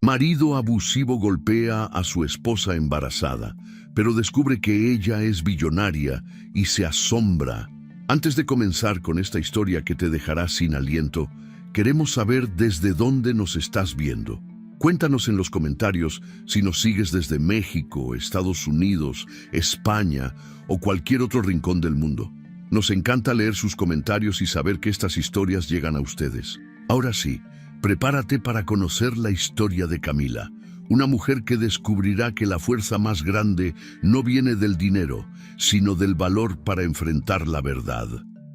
Marido abusivo golpea a su esposa embarazada, pero descubre que ella es billonaria y se asombra. Antes de comenzar con esta historia que te dejará sin aliento, queremos saber desde dónde nos estás viendo. Cuéntanos en los comentarios si nos sigues desde México, Estados Unidos, España o cualquier otro rincón del mundo. Nos encanta leer sus comentarios y saber que estas historias llegan a ustedes. Ahora sí, prepárate para conocer la historia de Camila, una mujer que descubrirá que la fuerza más grande no viene del dinero, sino del valor para enfrentar la verdad.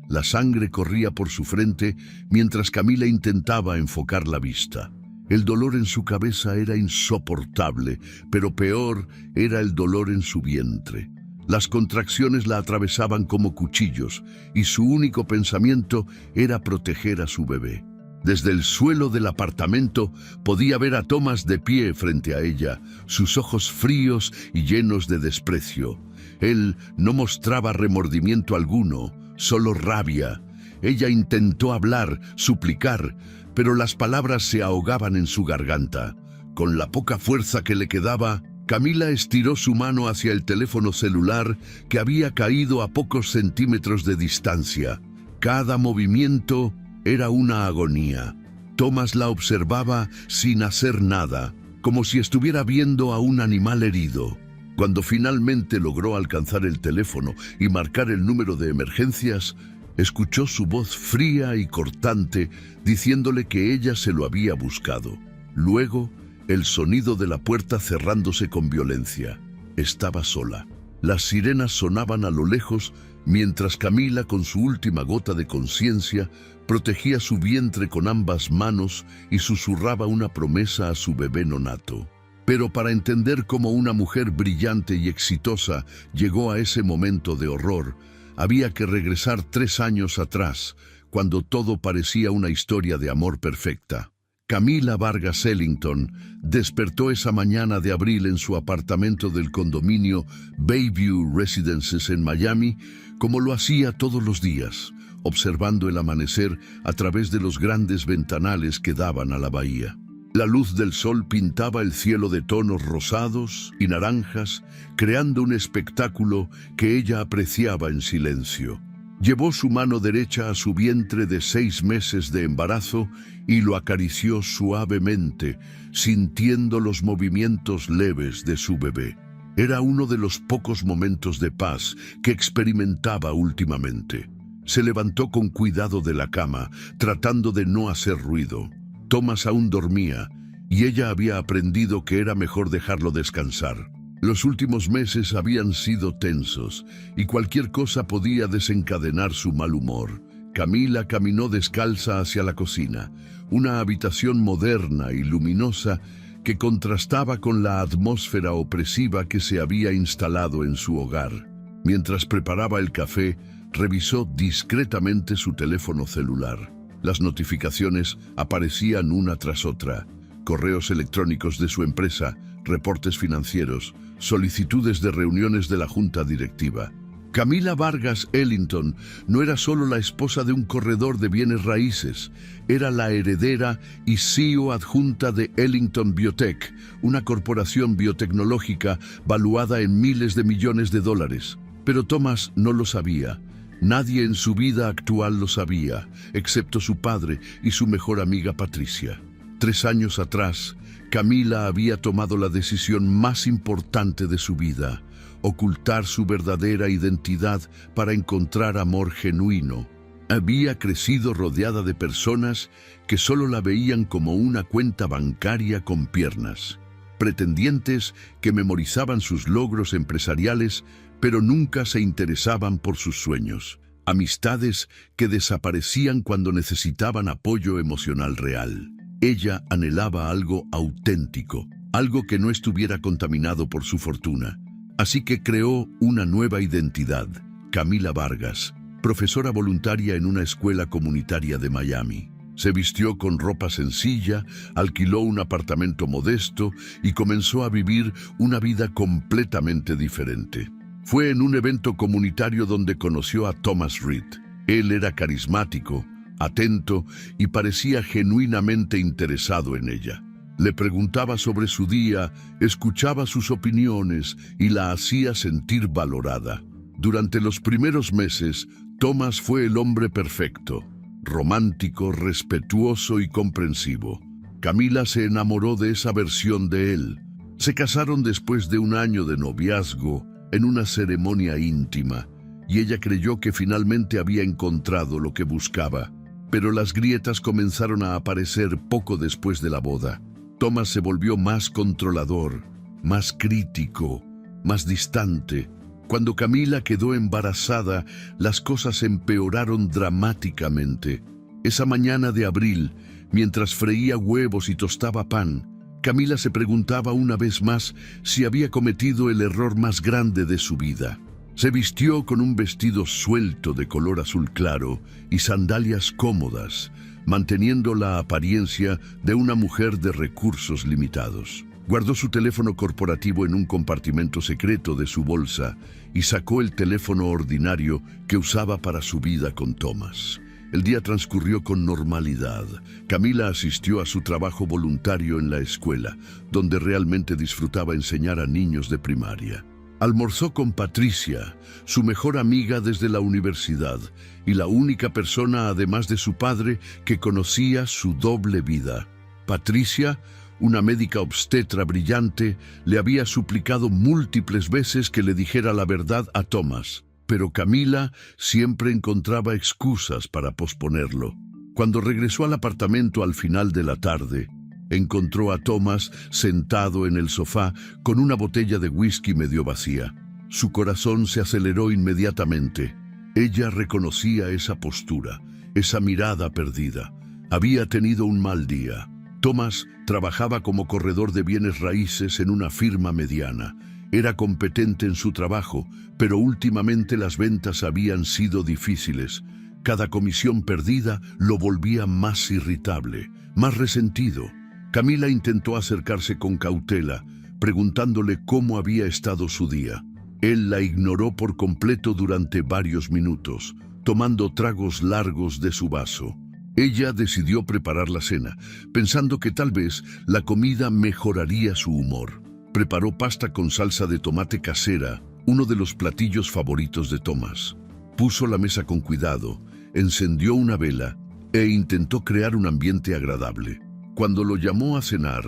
La sangre corría por su frente mientras Camila intentaba enfocar la vista. El dolor en su cabeza era insoportable, pero peor era el dolor en su vientre. Las contracciones la atravesaban como cuchillos y su único pensamiento era proteger a su bebé. Desde el suelo del apartamento podía ver a Thomas de pie frente a ella, sus ojos fríos y llenos de desprecio. Él no mostraba remordimiento alguno, solo rabia. Ella intentó hablar, suplicar, pero las palabras se ahogaban en su garganta. Con la poca fuerza que le quedaba, Camila estiró su mano hacia el teléfono celular que había caído a pocos centímetros de distancia. Cada movimiento era una agonía. Thomas la observaba sin hacer nada, como si estuviera viendo a un animal herido. Cuando finalmente logró alcanzar el teléfono y marcar el número de emergencias, escuchó su voz fría y cortante diciéndole que ella se lo había buscado. Luego, el sonido de la puerta cerrándose con violencia. Estaba sola. Las sirenas sonaban a lo lejos mientras Camila, con su última gota de conciencia, protegía su vientre con ambas manos y susurraba una promesa a su bebé nonato. Pero para entender cómo una mujer brillante y exitosa llegó a ese momento de horror, había que regresar 3 años atrás, cuando todo parecía una historia de amor perfecta. Camila Vargas Ellington despertó esa mañana de abril en su apartamento del condominio Bayview Residences en Miami, como lo hacía todos los días, observando el amanecer a través de los grandes ventanales que daban a la bahía. La luz del sol pintaba el cielo de tonos rosados y naranjas, creando un espectáculo que ella apreciaba en silencio. Llevó su mano derecha a su vientre de 6 meses de embarazo y lo acarició suavemente, sintiendo los movimientos leves de su bebé. Era uno de los pocos momentos de paz que experimentaba últimamente. Se levantó con cuidado de la cama, tratando de no hacer ruido. Thomas aún dormía, y ella había aprendido que era mejor dejarlo descansar. Los últimos meses habían sido tensos, y cualquier cosa podía desencadenar su mal humor. Camila caminó descalza hacia la cocina, una habitación moderna y luminosa que contrastaba con la atmósfera opresiva que se había instalado en su hogar. Mientras preparaba el café, revisó discretamente su teléfono celular. Las notificaciones aparecían una tras otra. Correos electrónicos de su empresa, reportes financieros, solicitudes de reuniones de la junta directiva. Camila Vargas Ellington no era solo la esposa de un corredor de bienes raíces, era la heredera y CEO adjunta de Ellington Biotech, una corporación biotecnológica valuada en miles de millones de dólares. Pero Thomas no lo sabía. Nadie en su vida actual lo sabía, excepto su padre y su mejor amiga Patricia. 3 años atrás, Camila había tomado la decisión más importante de su vida: ocultar su verdadera identidad para encontrar amor genuino. Había crecido rodeada de personas que solo la veían como una cuenta bancaria con piernas, pretendientes que memorizaban sus logros empresariales, pero nunca se interesaban por sus sueños, amistades que desaparecían cuando necesitaban apoyo emocional real. Ella anhelaba algo auténtico, algo que no estuviera contaminado por su fortuna. Así que creó una nueva identidad: Camila Vargas, profesora voluntaria en una escuela comunitaria de Miami. Se vistió con ropa sencilla, alquiló un apartamento modesto y comenzó a vivir una vida completamente diferente. Fue en un evento comunitario donde conoció a Thomas Reed. Él era carismático, atento y parecía genuinamente interesado en ella. Le preguntaba sobre su día, escuchaba sus opiniones y la hacía sentir valorada. Durante los primeros meses, Thomas fue el hombre perfecto, romántico, respetuoso y comprensivo. Camila se enamoró de esa versión de él. Se casaron después de un año de noviazgo en una ceremonia íntima, y ella creyó que finalmente había encontrado lo que buscaba. Pero las grietas comenzaron a aparecer poco después de la boda. Thomas se volvió más controlador, más crítico, más distante. Cuando Camila quedó embarazada, las cosas empeoraron dramáticamente. Esa mañana de abril, mientras freía huevos y tostaba pan, Camila se preguntaba una vez más si había cometido el error más grande de su vida. Se vistió con un vestido suelto de color azul claro y sandalias cómodas, manteniendo la apariencia de una mujer de recursos limitados. Guardó su teléfono corporativo en un compartimento secreto de su bolsa y sacó el teléfono ordinario que usaba para su vida con Thomas. El día transcurrió con normalidad. Camila asistió a su trabajo voluntario en la escuela, donde realmente disfrutaba enseñar a niños de primaria. Almorzó con Patricia, su mejor amiga desde la universidad, y la única persona, además de su padre, que conocía su doble vida. Patricia, una médica obstetra brillante, le había suplicado múltiples veces que le dijera la verdad a Thomas, pero Camila siempre encontraba excusas para posponerlo. Cuando regresó al apartamento al final de la tarde, encontró a Thomas sentado en el sofá con una botella de whisky medio vacía. Su corazón se aceleró inmediatamente. Ella reconocía esa postura, esa mirada perdida. Había tenido un mal día. Thomas trabajaba como corredor de bienes raíces en una firma mediana. Era competente en su trabajo, pero últimamente las ventas habían sido difíciles. Cada comisión perdida lo volvía más irritable, más resentido. Camila intentó acercarse con cautela, preguntándole cómo había estado su día. Él la ignoró por completo durante varios minutos, tomando tragos largos de su vaso. Ella decidió preparar la cena, pensando que tal vez la comida mejoraría su humor. Preparó pasta con salsa de tomate casera, uno de los platillos favoritos de Thomas. Puso la mesa con cuidado, encendió una vela e intentó crear un ambiente agradable. Cuando lo llamó a cenar,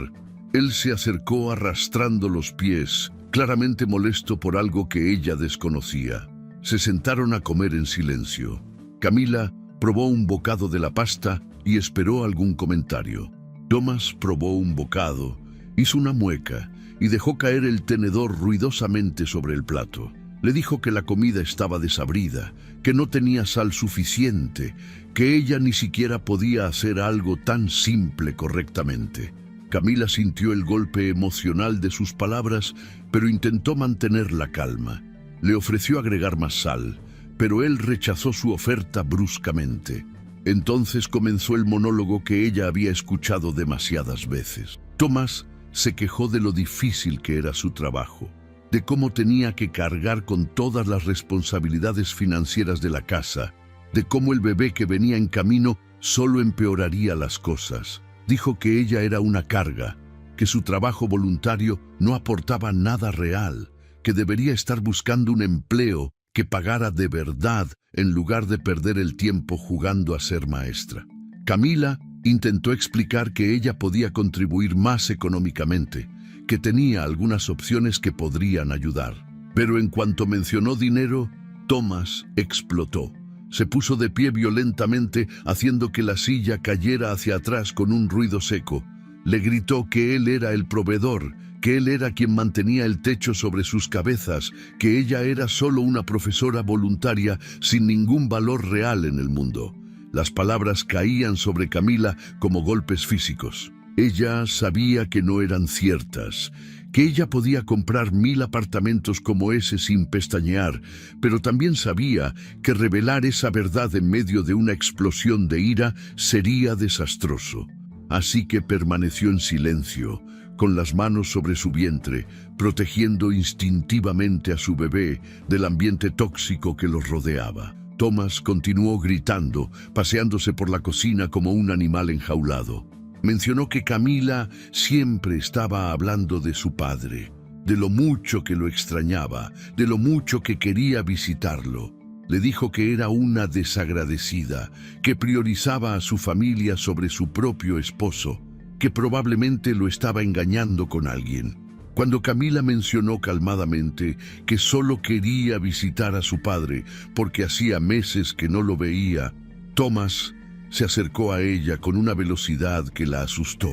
él se acercó arrastrando los pies, claramente molesto por algo que ella desconocía. Se sentaron a comer en silencio. Camila probó un bocado de la pasta y esperó algún comentario. Thomas probó un bocado, hizo una mueca y dejó caer el tenedor ruidosamente sobre el plato. Le dijo que la comida estaba desabrida, que no tenía sal suficiente, que ella ni siquiera podía hacer algo tan simple correctamente. Camila sintió el golpe emocional de sus palabras, pero intentó mantener la calma. Le ofreció agregar más sal, pero él rechazó su oferta bruscamente. Entonces comenzó el monólogo que ella había escuchado demasiadas veces. Thomas se quejó de lo difícil que era su trabajo, de cómo tenía que cargar con todas las responsabilidades financieras de la casa, de cómo el bebé que venía en camino solo empeoraría las cosas. Dijo que ella era una carga, que su trabajo voluntario no aportaba nada real, que debería estar buscando un empleo que pagara de verdad en lugar de perder el tiempo jugando a ser maestra. Camila intentó explicar que ella podía contribuir más económicamente, que tenía algunas opciones que podrían ayudar. Pero en cuanto mencionó dinero, Thomas explotó. Se puso de pie violentamente, haciendo que la silla cayera hacia atrás con un ruido seco. Le gritó que él era el proveedor, que él era quien mantenía el techo sobre sus cabezas, que ella era solo una profesora voluntaria sin ningún valor real en el mundo. Las palabras caían sobre Camila como golpes físicos. Ella sabía que no eran ciertas, que ella podía comprar 1000 apartamentos como ese sin pestañear, pero también sabía que revelar esa verdad en medio de una explosión de ira sería desastroso. Así que permaneció en silencio, con las manos sobre su vientre, protegiendo instintivamente a su bebé del ambiente tóxico que los rodeaba. Thomas continuó gritando, paseándose por la cocina como un animal enjaulado. Mencionó que Camila siempre estaba hablando de su padre, de lo mucho que lo extrañaba, de lo mucho que quería visitarlo. Le dijo que era una desagradecida, que priorizaba a su familia sobre su propio esposo, que probablemente lo estaba engañando con alguien. Cuando Camila mencionó calmadamente que solo quería visitar a su padre porque hacía meses que no lo veía, Thomas se acercó a ella con una velocidad que la asustó.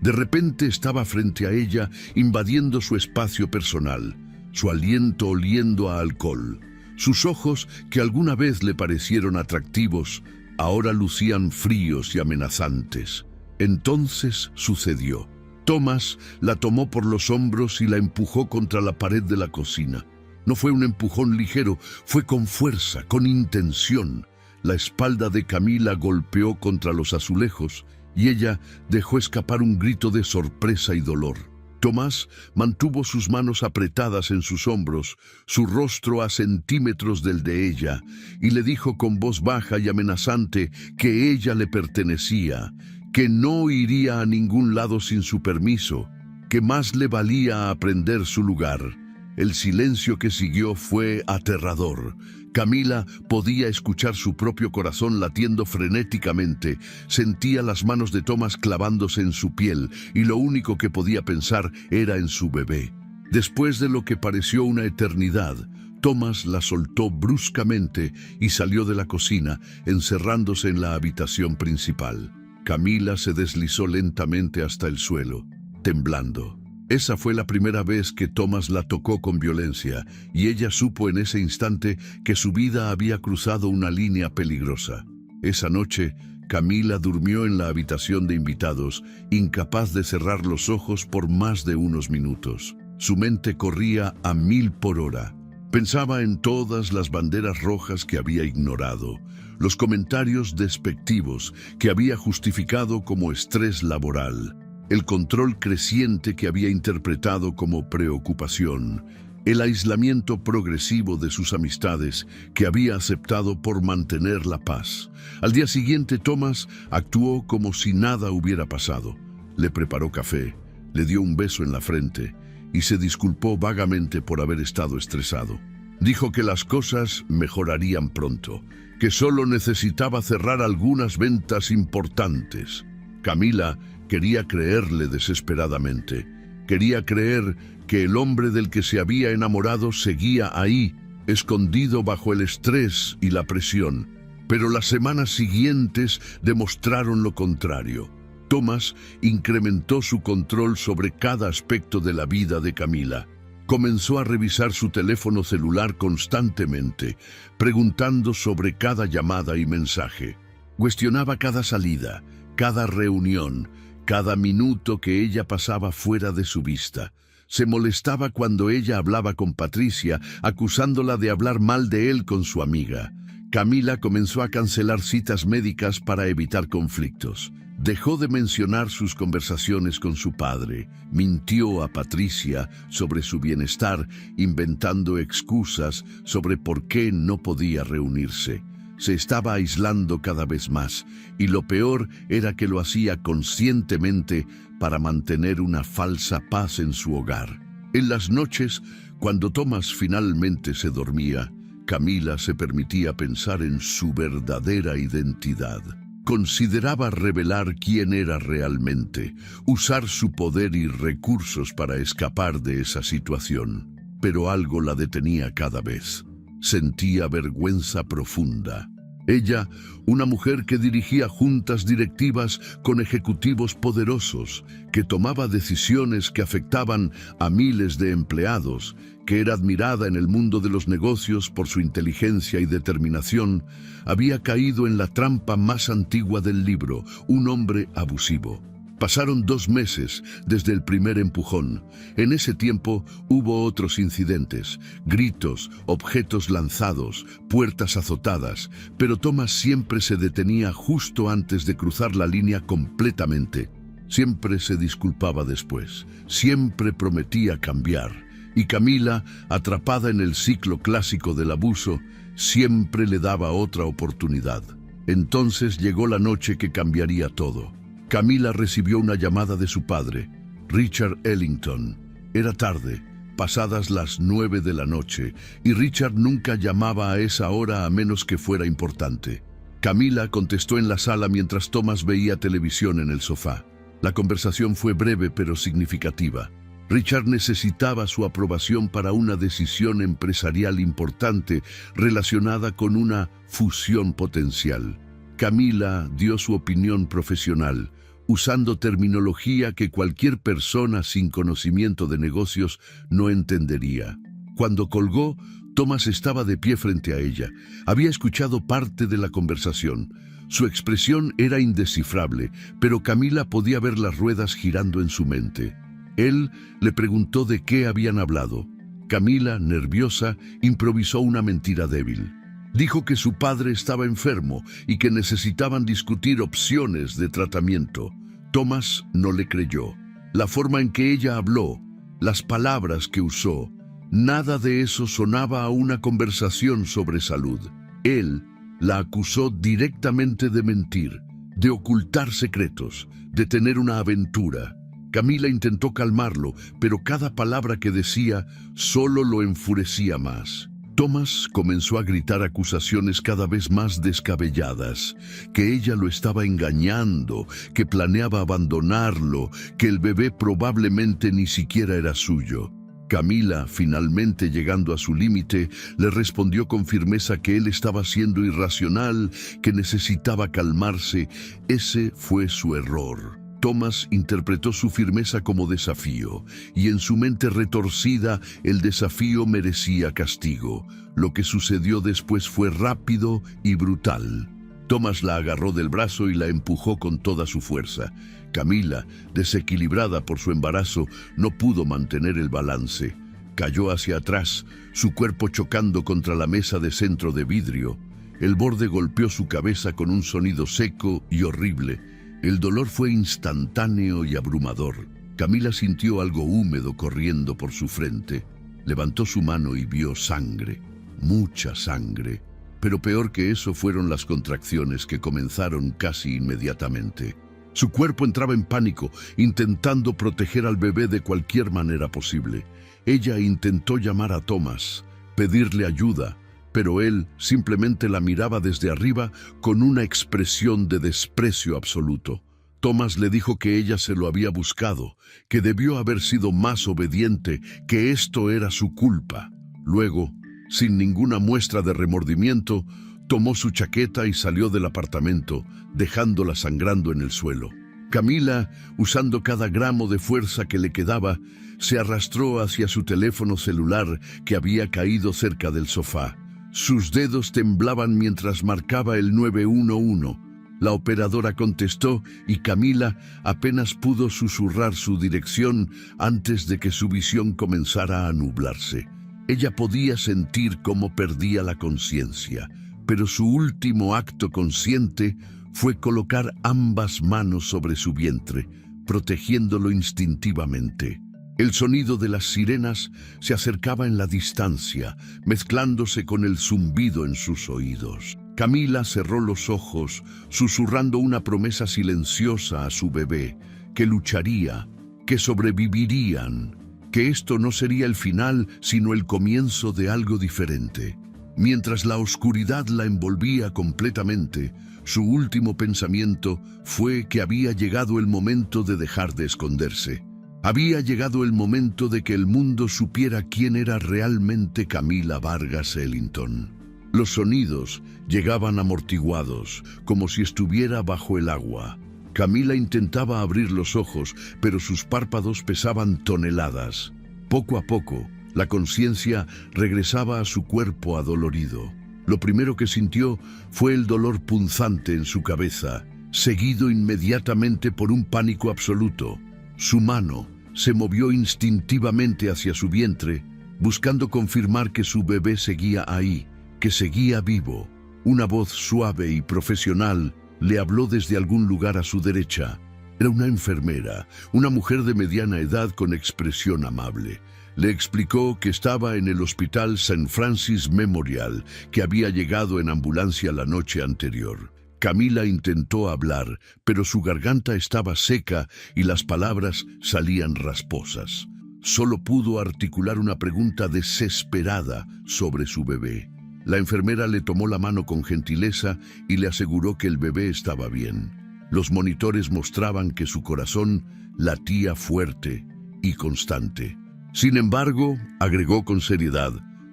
De repente estaba frente a ella, invadiendo su espacio personal, su aliento oliendo a alcohol. Sus ojos, que alguna vez le parecieron atractivos, ahora lucían fríos y amenazantes. Entonces sucedió. Thomas la tomó por los hombros y la empujó contra la pared de la cocina. No fue un empujón ligero, fue con fuerza, con intención. La espalda de Camila golpeó contra los azulejos y ella dejó escapar un grito de sorpresa y dolor. Tomás mantuvo sus manos apretadas en sus hombros, su rostro a centímetros del de ella, y le dijo con voz baja y amenazante que ella le pertenecía, que no iría a ningún lado sin su permiso, que más le valía aprender su lugar. El silencio que siguió fue aterrador. Camila podía escuchar su propio corazón latiendo frenéticamente, sentía las manos de Thomas clavándose en su piel y lo único que podía pensar era en su bebé. Después de lo que pareció una eternidad, Thomas la soltó bruscamente y salió de la cocina, encerrándose en la habitación principal. Camila se deslizó lentamente hasta el suelo, temblando. Esa fue la primera vez que Thomas la tocó con violencia, y ella supo en ese instante que su vida había cruzado una línea peligrosa. Esa noche, Camila durmió en la habitación de invitados, incapaz de cerrar los ojos por más de unos minutos. Su mente corría a 1000 por hora. Pensaba en todas las banderas rojas que había ignorado, los comentarios despectivos que había justificado como estrés laboral, el control creciente que había interpretado como preocupación, el aislamiento progresivo de sus amistades que había aceptado por mantener la paz. Al día siguiente, Thomas actuó como si nada hubiera pasado. Le preparó café, le dio un beso en la frente y se disculpó vagamente por haber estado estresado. Dijo que las cosas mejorarían pronto, que solo necesitaba cerrar algunas ventas importantes. Camila quería creerle desesperadamente. Quería creer que el hombre del que se había enamorado seguía ahí, escondido bajo el estrés y la presión. Pero las semanas siguientes demostraron lo contrario. Thomas incrementó su control sobre cada aspecto de la vida de Camila. Comenzó a revisar su teléfono celular constantemente, preguntando sobre cada llamada y mensaje. Cuestionaba cada salida, cada reunión, cada minuto que ella pasaba fuera de su vista. Se molestaba cuando ella hablaba con Patricia, acusándola de hablar mal de él con su amiga. Camila comenzó a cancelar citas médicas para evitar conflictos. Dejó de mencionar sus conversaciones con su padre. Mintió a Patricia sobre su bienestar, inventando excusas sobre por qué no podía reunirse. Se estaba aislando cada vez más, y lo peor era que lo hacía conscientemente para mantener una falsa paz en su hogar. En las noches, cuando Thomas finalmente se dormía, Camila se permitía pensar en su verdadera identidad. Consideraba revelar quién era realmente, usar su poder y recursos para escapar de esa situación. Pero algo la detenía cada vez. Sentía vergüenza profunda. Ella, una mujer que dirigía juntas directivas con ejecutivos poderosos, que tomaba decisiones que afectaban a miles de empleados, que era admirada en el mundo de los negocios por su inteligencia y determinación, había caído en la trampa más antigua del libro, un hombre abusivo. Pasaron 2 meses desde el primer empujón. En ese tiempo hubo otros incidentes, gritos, objetos lanzados, puertas azotadas, pero Thomas siempre se detenía justo antes de cruzar la línea completamente. Siempre se disculpaba después, siempre prometía cambiar. Y Camila, atrapada en el ciclo clásico del abuso, siempre le daba otra oportunidad. Entonces llegó la noche que cambiaría todo. Camila recibió una llamada de su padre, Richard Ellington. Era tarde, pasadas las 9 de la noche, y Richard nunca llamaba a esa hora a menos que fuera importante. Camila contestó en la sala mientras Thomas veía televisión en el sofá. La conversación fue breve pero significativa. Richard necesitaba su aprobación para una decisión empresarial importante relacionada con una fusión potencial. Camila dio su opinión profesional, usando terminología que cualquier persona sin conocimiento de negocios no entendería. Cuando colgó, Thomas estaba de pie frente a ella. Había escuchado parte de la conversación. Su expresión era indescifrable, pero Camila podía ver las ruedas girando en su mente. Él le preguntó de qué habían hablado. Camila, nerviosa, improvisó una mentira débil. Dijo que su padre estaba enfermo y que necesitaban discutir opciones de tratamiento. Thomas no le creyó. La forma en que ella habló, las palabras que usó, nada de eso sonaba a una conversación sobre salud. Él la acusó directamente de mentir, de ocultar secretos, de tener una aventura. Camila intentó calmarlo, pero cada palabra que decía solo lo enfurecía más. Thomas comenzó a gritar acusaciones cada vez más descabelladas, que ella lo estaba engañando, que planeaba abandonarlo, que el bebé probablemente ni siquiera era suyo. Camila, finalmente llegando a su límite, le respondió con firmeza que él estaba siendo irracional, que necesitaba calmarse. Ese fue su error. Thomas interpretó su firmeza como desafío, y en su mente retorcida el desafío merecía castigo. Lo que sucedió después fue rápido y brutal. Thomas la agarró del brazo y la empujó con toda su fuerza. Camila, desequilibrada por su embarazo, no pudo mantener el balance. Cayó hacia atrás, su cuerpo chocando contra la mesa de centro de vidrio. El borde golpeó su cabeza con un sonido seco y horrible. El dolor fue instantáneo y abrumador. Camila sintió algo húmedo corriendo por su frente. Levantó su mano y vio sangre, mucha sangre. Pero peor que eso fueron las contracciones que comenzaron casi inmediatamente. Su cuerpo entraba en pánico, intentando proteger al bebé de cualquier manera posible. Ella intentó llamar a Thomas, pedirle ayuda, pero él simplemente la miraba desde arriba con una expresión de desprecio absoluto. Thomas le dijo que ella se lo había buscado, que debió haber sido más obediente, que esto era su culpa. Luego, sin ninguna muestra de remordimiento, tomó su chaqueta y salió del apartamento, dejándola sangrando en el suelo. Camila, usando cada gramo de fuerza que le quedaba, se arrastró hacia su teléfono celular que había caído cerca del sofá. Sus dedos temblaban mientras marcaba el 911. La operadora contestó y Camila apenas pudo susurrar su dirección antes de que su visión comenzara a nublarse. Ella podía sentir cómo perdía la conciencia, pero su último acto consciente fue colocar ambas manos sobre su vientre, protegiéndolo instintivamente. El sonido de las sirenas se acercaba en la distancia, mezclándose con el zumbido en sus oídos. Camila cerró los ojos, susurrando una promesa silenciosa a su bebé, que lucharía, que sobrevivirían, que esto no sería el final, sino el comienzo de algo diferente. Mientras la oscuridad la envolvía completamente, su último pensamiento fue que había llegado el momento de dejar de esconderse. Había llegado el momento de que el mundo supiera quién era realmente Camila Vargas Ellington. Los sonidos llegaban amortiguados, como si estuviera bajo el agua. Camila intentaba abrir los ojos, pero sus párpados pesaban toneladas. Poco a poco, la conciencia regresaba a su cuerpo adolorido. Lo primero que sintió fue el dolor punzante en su cabeza, seguido inmediatamente por un pánico absoluto. Su mano se movió instintivamente hacia su vientre, buscando confirmar que su bebé seguía ahí, que seguía vivo. Una voz suave y profesional le habló desde algún lugar a su derecha. Era una enfermera, una mujer de mediana edad con expresión amable. Le explicó que estaba en el hospital St. Francis Memorial, que había llegado en ambulancia la noche anterior. Camila intentó hablar, pero su garganta estaba seca y las palabras salían rasposas. Solo pudo articular una pregunta desesperada sobre su bebé. La enfermera le tomó la mano con gentileza y le aseguró que el bebé estaba bien. Los monitores mostraban que su corazón latía fuerte y constante. Sin embargo, agregó con seriedad,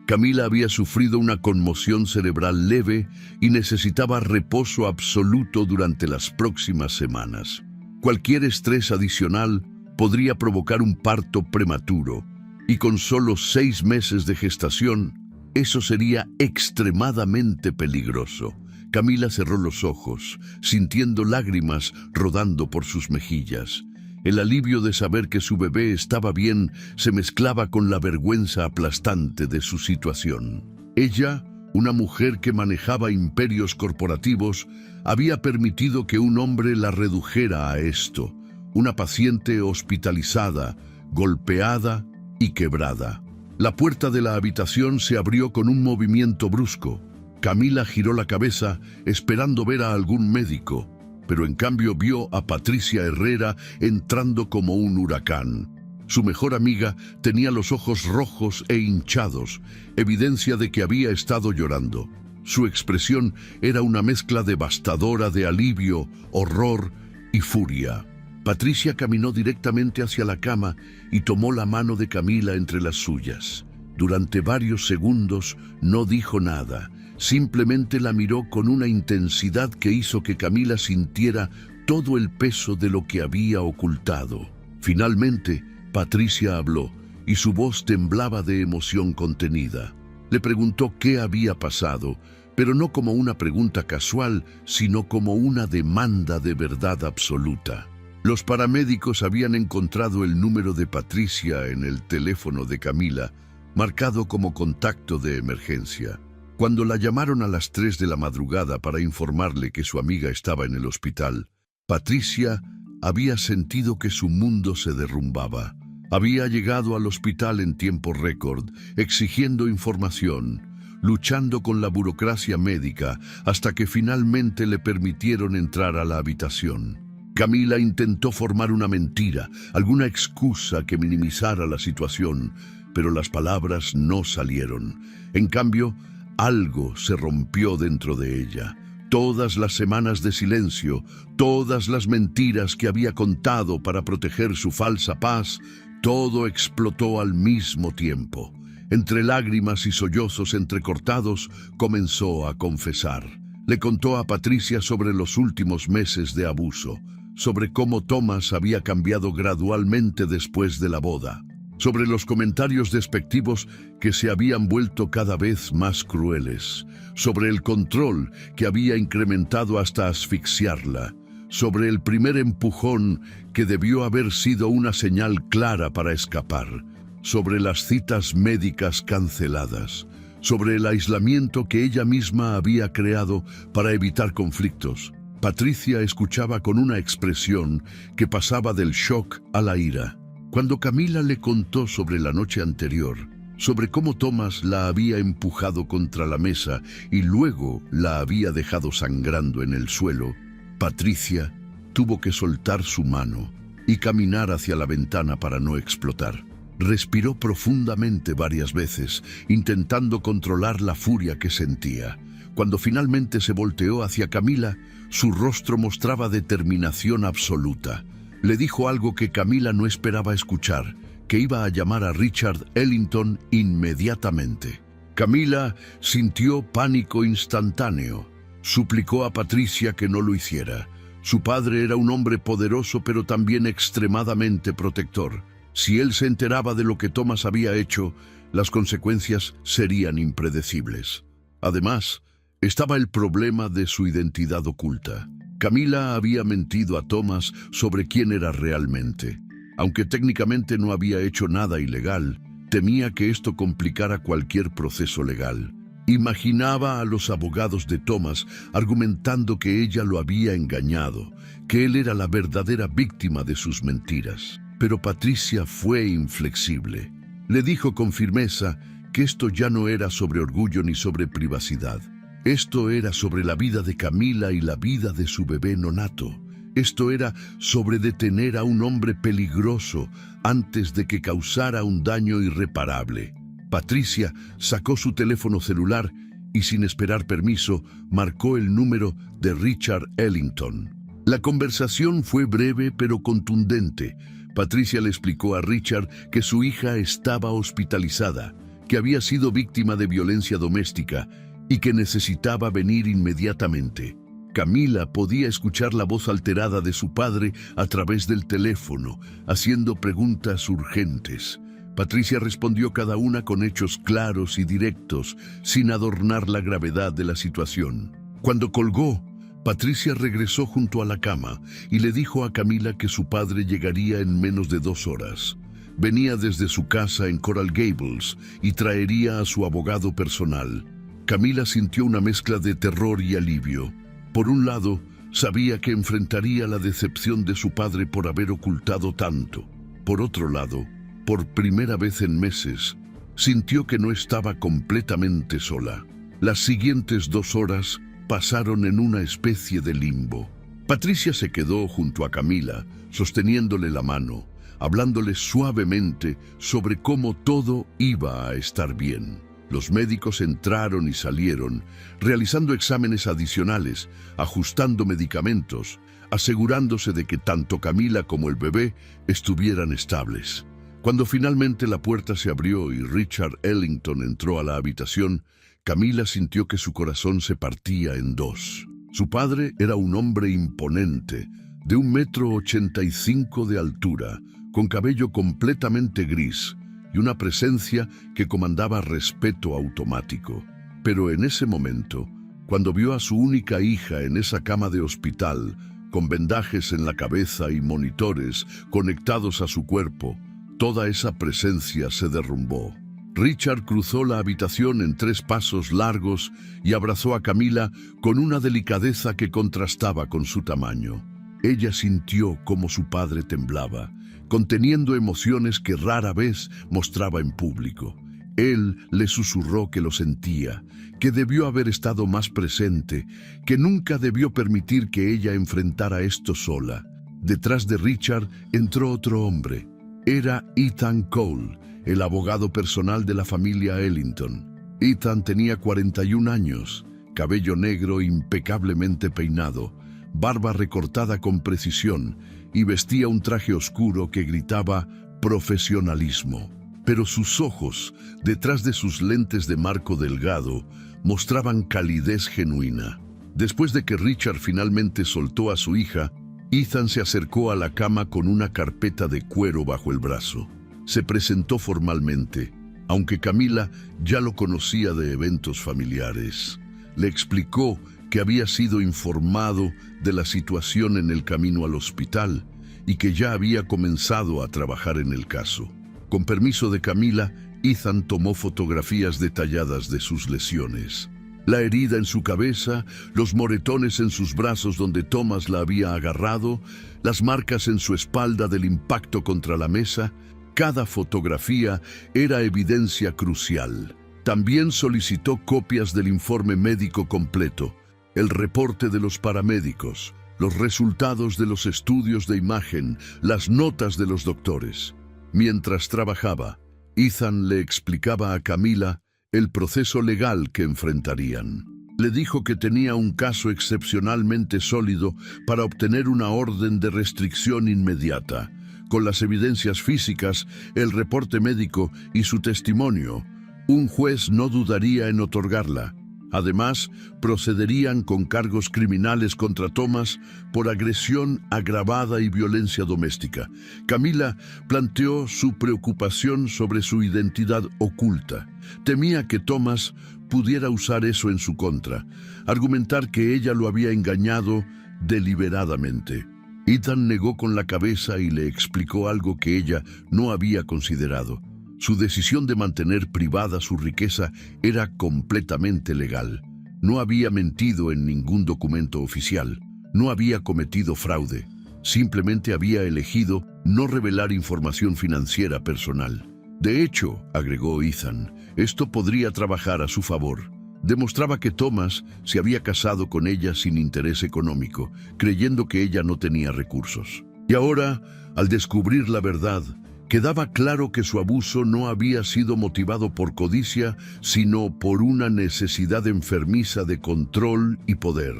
Camila había sufrido una conmoción cerebral leve y necesitaba reposo absoluto durante las próximas semanas. Cualquier estrés adicional podría provocar un parto prematuro, y con solo 6 meses de gestación, eso sería extremadamente peligroso. Camila cerró los ojos, sintiendo lágrimas rodando por sus mejillas. El alivio de saber que su bebé estaba bien se mezclaba con la vergüenza aplastante de su situación. Ella, una mujer que manejaba imperios corporativos, había permitido que un hombre la redujera a esto. Una paciente hospitalizada, golpeada y quebrada. La puerta de la habitación se abrió con un movimiento brusco. Camila giró la cabeza esperando ver a algún médico, pero en cambio vio a Patricia Herrera entrando como un huracán. Su mejor amiga tenía los ojos rojos e hinchados, evidencia de que había estado llorando. Su expresión era una mezcla devastadora de alivio, horror y furia. Patricia caminó directamente hacia la cama y tomó la mano de Camila entre las suyas. Durante varios segundos no dijo nada. Simplemente la miró con una intensidad que hizo que Camila sintiera todo el peso de lo que había ocultado. Finalmente, Patricia habló y su voz temblaba de emoción contenida. Le preguntó qué había pasado, pero no como una pregunta casual, sino como una demanda de verdad absoluta. Los paramédicos habían encontrado el número de Patricia en el teléfono de Camila, marcado como contacto de emergencia. Cuando la llamaron a las 3 de la madrugada para informarle que su amiga estaba en el hospital, Patricia había sentido que su mundo se derrumbaba. Había llegado al hospital en tiempo récord, exigiendo información, luchando con la burocracia médica, hasta que finalmente le permitieron entrar a la habitación. Camila intentó formar una mentira, alguna excusa que minimizara la situación, pero las palabras no salieron. En cambio, algo se rompió dentro de ella. Todas las semanas de silencio, todas las mentiras que había contado para proteger su falsa paz, todo explotó al mismo tiempo. Entre lágrimas y sollozos entrecortados, comenzó a confesar. Le contó a Patricia sobre los últimos meses de abuso, sobre cómo Thomas había cambiado gradualmente después de la boda, sobre los comentarios despectivos que se habían vuelto cada vez más crueles, sobre el control que había incrementado hasta asfixiarla, sobre el primer empujón que debió haber sido una señal clara para escapar, sobre las citas médicas canceladas, sobre el aislamiento que ella misma había creado para evitar conflictos. Patricia escuchaba con una expresión que pasaba del shock a la ira. Cuando Camila le contó sobre la noche anterior, sobre cómo Thomas la había empujado contra la mesa y luego la había dejado sangrando en el suelo, Patricia tuvo que soltar su mano y caminar hacia la ventana para no explotar. Respiró profundamente varias veces, intentando controlar la furia que sentía. Cuando finalmente se volteó hacia Camila, su rostro mostraba determinación absoluta. Le dijo algo que Camila no esperaba escuchar, que iba a llamar a Richard Ellington inmediatamente. Camila sintió pánico instantáneo. Suplicó a Patricia que no lo hiciera. Su padre era un hombre poderoso pero también extremadamente protector. Si él se enteraba de lo que Thomas había hecho, las consecuencias serían impredecibles. Además, estaba el problema de su identidad oculta. Camila había mentido a Thomas sobre quién era realmente. Aunque técnicamente no había hecho nada ilegal, temía que esto complicara cualquier proceso legal. Imaginaba a los abogados de Thomas argumentando que ella lo había engañado, que él era la verdadera víctima de sus mentiras. Pero Patricia fue inflexible. Le dijo con firmeza que esto ya no era sobre orgullo ni sobre privacidad. Esto era sobre la vida de Camila y la vida de su bebé nonato. Esto era sobre detener a un hombre peligroso antes de que causara un daño irreparable. Patricia sacó su teléfono celular y, sin esperar permiso, marcó el número de Richard Ellington. La conversación fue breve pero contundente. Patricia le explicó a Richard que su hija estaba hospitalizada, que había sido víctima de violencia doméstica y que necesitaba venir inmediatamente. Camila podía escuchar la voz alterada de su padre a través del teléfono, haciendo preguntas urgentes. Patricia respondió cada una con hechos claros y directos, sin adornar la gravedad de la situación. Cuando colgó, Patricia regresó junto a la cama y le dijo a Camila que su padre llegaría en menos de 2 horas. Venía desde su casa en Coral Gables y traería a su abogado personal. Camila sintió una mezcla de terror y alivio. Por un lado, sabía que enfrentaría la decepción de su padre por haber ocultado tanto. Por otro lado, por primera vez en meses, sintió que no estaba completamente sola. Las siguientes 2 horas pasaron en una especie de limbo. Patricia se quedó junto a Camila, sosteniéndole la mano, hablándole suavemente sobre cómo todo iba a estar bien. Los médicos entraron y salieron, realizando exámenes adicionales, ajustando medicamentos, asegurándose de que tanto Camila como el bebé estuvieran estables. Cuando finalmente la puerta se abrió y Richard Ellington entró a la habitación, Camila sintió que su corazón se partía en 2. Su padre era un hombre imponente, de 1,85 m de altura, con cabello completamente gris y una presencia que comandaba respeto automático. Pero en ese momento, cuando vio a su única hija en esa cama de hospital, con vendajes en la cabeza y monitores conectados a su cuerpo, toda esa presencia se derrumbó. Richard cruzó la habitación en 3 pasos largos y abrazó a Camila con una delicadeza que contrastaba con su tamaño. Ella sintió cómo su padre temblaba, conteniendo emociones que rara vez mostraba en público. Él le susurró que lo sentía, que debió haber estado más presente, que nunca debió permitir que ella enfrentara esto sola. Detrás de Richard entró otro hombre. Era Ethan Cole, el abogado personal de la familia Ellington. Ethan tenía 41 años, cabello negro impecablemente peinado, barba recortada con precisión y vestía un traje oscuro que gritaba profesionalismo. Pero sus ojos, detrás de sus lentes de marco delgado, mostraban calidez genuina. Después de que Richard finalmente soltó a su hija, Ethan se acercó a la cama con una carpeta de cuero bajo el brazo. Se presentó formalmente, aunque Camila ya lo conocía de eventos familiares. Le explicó que había sido informado de la situación en el camino al hospital y que ya había comenzado a trabajar en el caso. Con permiso de Camila, Ethan tomó fotografías detalladas de sus lesiones. La herida en su cabeza, los moretones en sus brazos donde Thomas la había agarrado, las marcas en su espalda del impacto contra la mesa. Cada fotografía era evidencia crucial. También solicitó copias del informe médico completo, el reporte de los paramédicos, los resultados de los estudios de imagen, las notas de los doctores. Mientras trabajaba, Ethan le explicaba a Camila el proceso legal que enfrentarían. Le dijo que tenía un caso excepcionalmente sólido para obtener una orden de restricción inmediata. Con las evidencias físicas, el reporte médico y su testimonio, un juez no dudaría en otorgarla. Además, procederían con cargos criminales contra Thomas por agresión agravada y violencia doméstica. Camila planteó su preocupación sobre su identidad oculta. Temía que Thomas pudiera usar eso en su contra, argumentar que ella lo había engañado deliberadamente. Ethan negó con la cabeza y le explicó algo que ella no había considerado. Su decisión de mantener privada su riqueza era completamente legal. No había mentido en ningún documento oficial. No había cometido fraude. Simplemente había elegido no revelar información financiera personal. De hecho, agregó Ethan, esto podría trabajar a su favor. Demostraba que Thomas se había casado con ella sin interés económico, creyendo que ella no tenía recursos. Y ahora, al descubrir la verdad, quedaba claro que su abuso no había sido motivado por codicia, sino por una necesidad enfermiza de control y poder.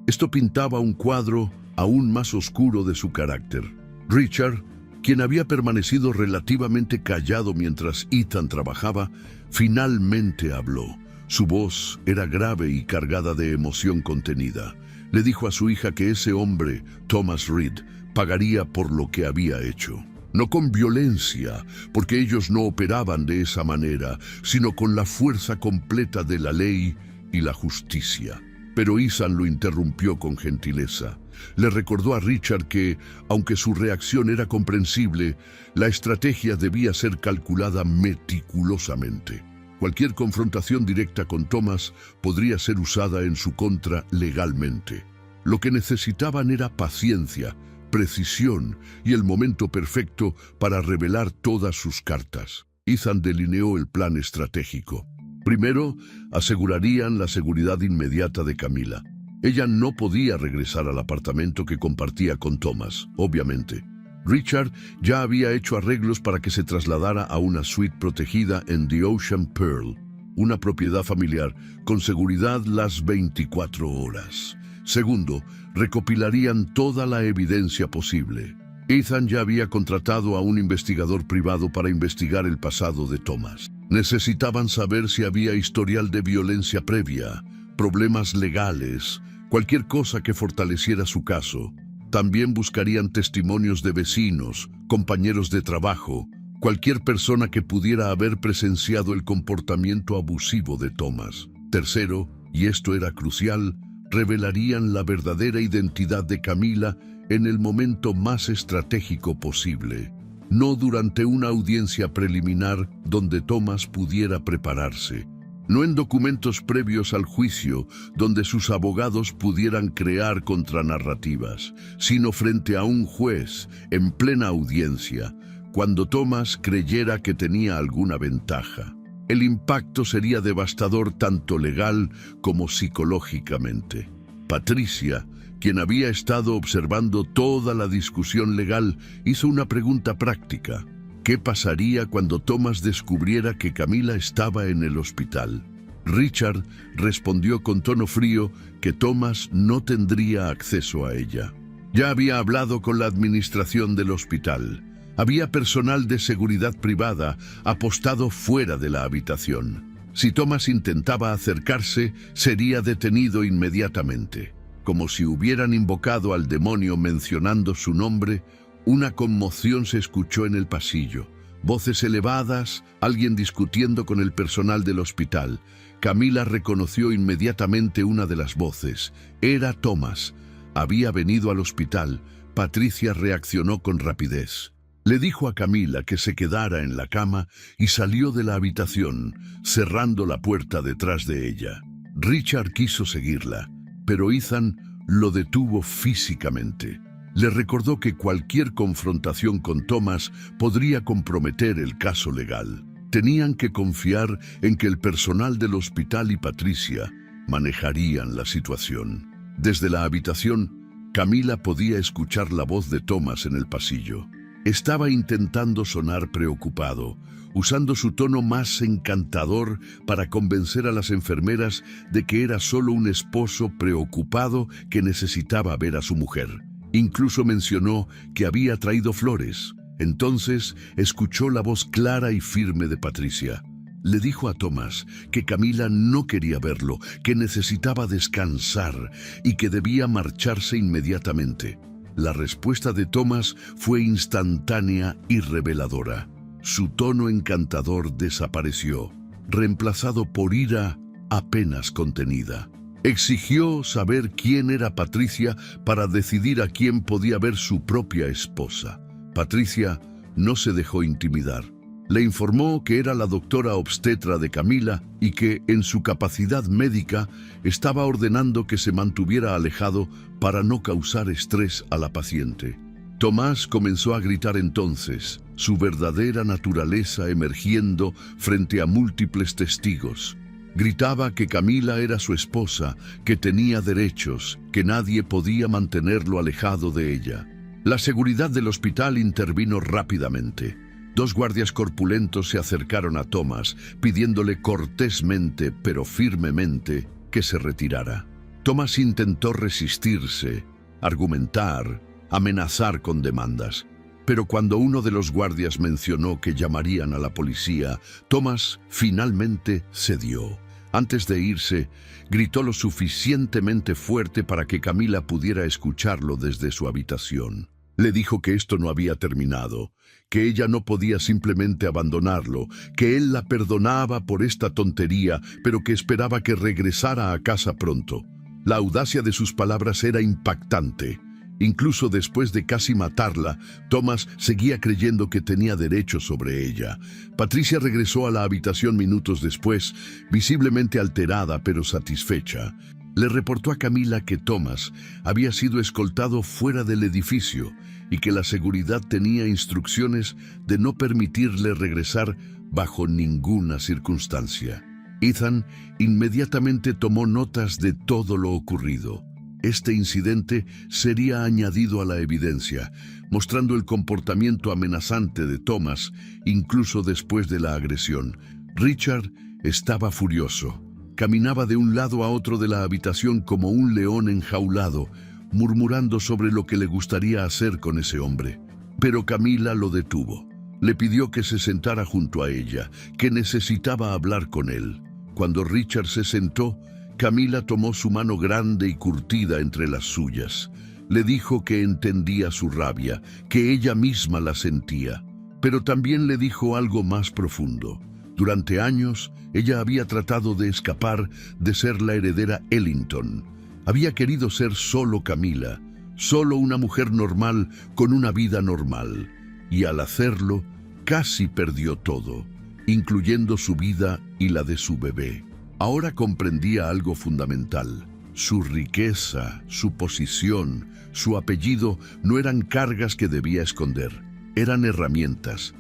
Esto pintaba un cuadro aún más oscuro de su carácter. Richard, quien había permanecido relativamente callado mientras Ethan trabajaba, finalmente habló. Su voz era grave y cargada de emoción contenida. Le dijo a su hija que ese hombre, Thomas Reed, pagaría por lo que había hecho. No con violencia, porque ellos no operaban de esa manera, sino con la fuerza completa de la ley y la justicia. Pero Ethan lo interrumpió con gentileza. Le recordó a Richard que, aunque su reacción era comprensible, la estrategia debía ser calculada meticulosamente. Cualquier confrontación directa con Thomas podría ser usada en su contra legalmente. Lo que necesitaban era paciencia, precisión y el momento perfecto para revelar todas sus cartas. Ethan delineó el plan estratégico. Primero, asegurarían la seguridad inmediata de Camila. Ella no podía regresar al apartamento que compartía con Thomas, obviamente. Richard ya había hecho arreglos para que se trasladara a una suite protegida en The Ocean Pearl, una propiedad familiar con seguridad las 24 horas. Segundo, recopilarían toda la evidencia posible. Ethan ya había contratado a un investigador privado para investigar el pasado de Thomas. Necesitaban saber si había historial de violencia previa, problemas legales, cualquier cosa que fortaleciera su caso. También buscarían testimonios de vecinos, compañeros de trabajo, cualquier persona que pudiera haber presenciado el comportamiento abusivo de Thomas. Tercero, y esto era crucial, revelarían la verdadera identidad de Camila en el momento más estratégico posible, no durante una audiencia preliminar donde Thomas pudiera prepararse, no en documentos previos al juicio donde sus abogados pudieran crear contranarrativas, sino frente a un juez en plena audiencia, cuando Thomas creyera que tenía alguna ventaja. El impacto sería devastador tanto legal como psicológicamente. Patricia, quien había estado observando toda la discusión legal, hizo una pregunta práctica. ¿Qué pasaría cuando Thomas descubriera que Camila estaba en el hospital? Richard respondió con tono frío que Thomas no tendría acceso a ella. Ya había hablado con la administración del hospital. Había personal de seguridad privada apostado fuera de la habitación. Si Thomas intentaba acercarse, sería detenido inmediatamente. Como si hubieran invocado al demonio mencionando su nombre, una conmoción se escuchó en el pasillo. Voces elevadas, alguien discutiendo con el personal del hospital. Camila reconoció inmediatamente una de las voces. Era Thomas. Había venido al hospital. Patricia reaccionó con rapidez. Le dijo a Camila que se quedara en la cama y salió de la habitación, cerrando la puerta detrás de ella. Richard quiso seguirla, pero Ethan lo detuvo físicamente. Le recordó que cualquier confrontación con Thomas podría comprometer el caso legal. Tenían que confiar en que el personal del hospital y Patricia manejarían la situación. Desde la habitación, Camila podía escuchar la voz de Thomas en el pasillo. Estaba intentando sonar preocupado, usando su tono más encantador para convencer a las enfermeras de que era solo un esposo preocupado que necesitaba ver a su mujer. Incluso mencionó que había traído flores. Entonces escuchó la voz clara y firme de Patricia. Le dijo a Thomas que Camila no quería verlo, que necesitaba descansar y que debía marcharse inmediatamente. La respuesta de Thomas fue instantánea y reveladora. Su tono encantador desapareció, reemplazado por ira apenas contenida. Exigió saber quién era Patricia para decidir a quién podía ver su propia esposa. Patricia no se dejó intimidar. Le informó que era la doctora obstetra de Camila y que, en su capacidad médica, estaba ordenando que se mantuviera alejado para no causar estrés a la paciente. Tomás comenzó a gritar entonces, su verdadera naturaleza emergiendo frente a múltiples testigos. Gritaba que Camila era su esposa, que tenía derechos, que nadie podía mantenerlo alejado de ella. La seguridad del hospital intervino rápidamente. 2 guardias corpulentos se acercaron a Thomas, pidiéndole cortésmente, pero firmemente, que se retirara. Thomas intentó resistirse, argumentar, amenazar con demandas. Pero cuando uno de los guardias mencionó que llamarían a la policía, Thomas finalmente cedió. Antes de irse, gritó lo suficientemente fuerte para que Camila pudiera escucharlo desde su habitación. Le dijo que esto no había terminado, que ella no podía simplemente abandonarlo, que él la perdonaba por esta tontería, pero que esperaba que regresara a casa pronto. La audacia de sus palabras era impactante. Incluso después de casi matarla, Thomas seguía creyendo que tenía derecho sobre ella. Patricia regresó a la habitación minutos después, visiblemente alterada pero satisfecha. Le reportó a Camila que Thomas había sido escoltado fuera del edificio y que la seguridad tenía instrucciones de no permitirle regresar bajo ninguna circunstancia. Ethan inmediatamente tomó notas de todo lo ocurrido. Este incidente sería añadido a la evidencia, mostrando el comportamiento amenazante de Thomas, incluso después de la agresión. Richard estaba furioso. Caminaba de un lado a otro de la habitación como un león enjaulado, murmurando sobre lo que le gustaría hacer con ese hombre. Pero Camila lo detuvo. Le pidió que se sentara junto a ella, que necesitaba hablar con él. Cuando Richard se sentó, Camila tomó su mano grande y curtida entre las suyas. Le dijo que entendía su rabia, que ella misma la sentía. Pero también le dijo algo más profundo. Durante años, ella había tratado de escapar de ser la heredera Ellington. Había querido ser solo Camila, solo una mujer normal con una vida normal. Y al hacerlo, casi perdió todo, incluyendo su vida y la de su bebé. Ahora comprendía algo fundamental. Su riqueza, su posición, su apellido no eran cargas que debía esconder. Eran herramientas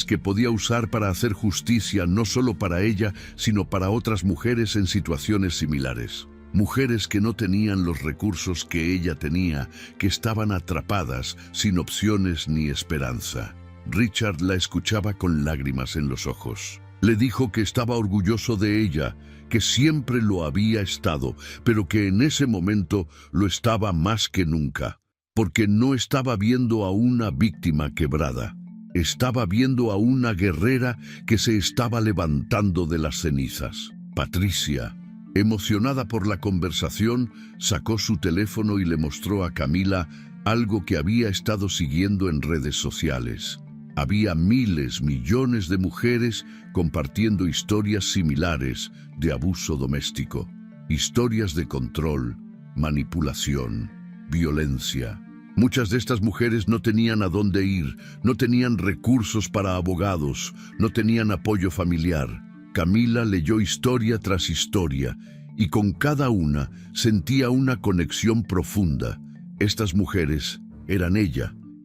que podía usar para hacer justicia no solo para ella, sino para otras mujeres en situaciones similares. Mujeres que no tenían los recursos que ella tenía, que estaban atrapadas, sin opciones ni esperanza. Richard la escuchaba con lágrimas en los ojos. Le dijo que estaba orgulloso de ella, que siempre lo había estado, pero que en ese momento lo estaba más que nunca, porque no estaba viendo a una víctima quebrada. Estaba viendo a una guerrera que se estaba levantando de las cenizas. Patricia, emocionada por la conversación, sacó su teléfono y le mostró a Camila algo que había estado siguiendo en redes sociales. Había miles, millones de mujeres compartiendo historias similares de abuso doméstico, historias de control, manipulación, violencia. Muchas de estas mujeres no tenían a dónde ir, no tenían recursos para abogados, no tenían apoyo familiar. Camila leyó historia tras historia y con cada una sentía una conexión profunda. Estas mujeres eran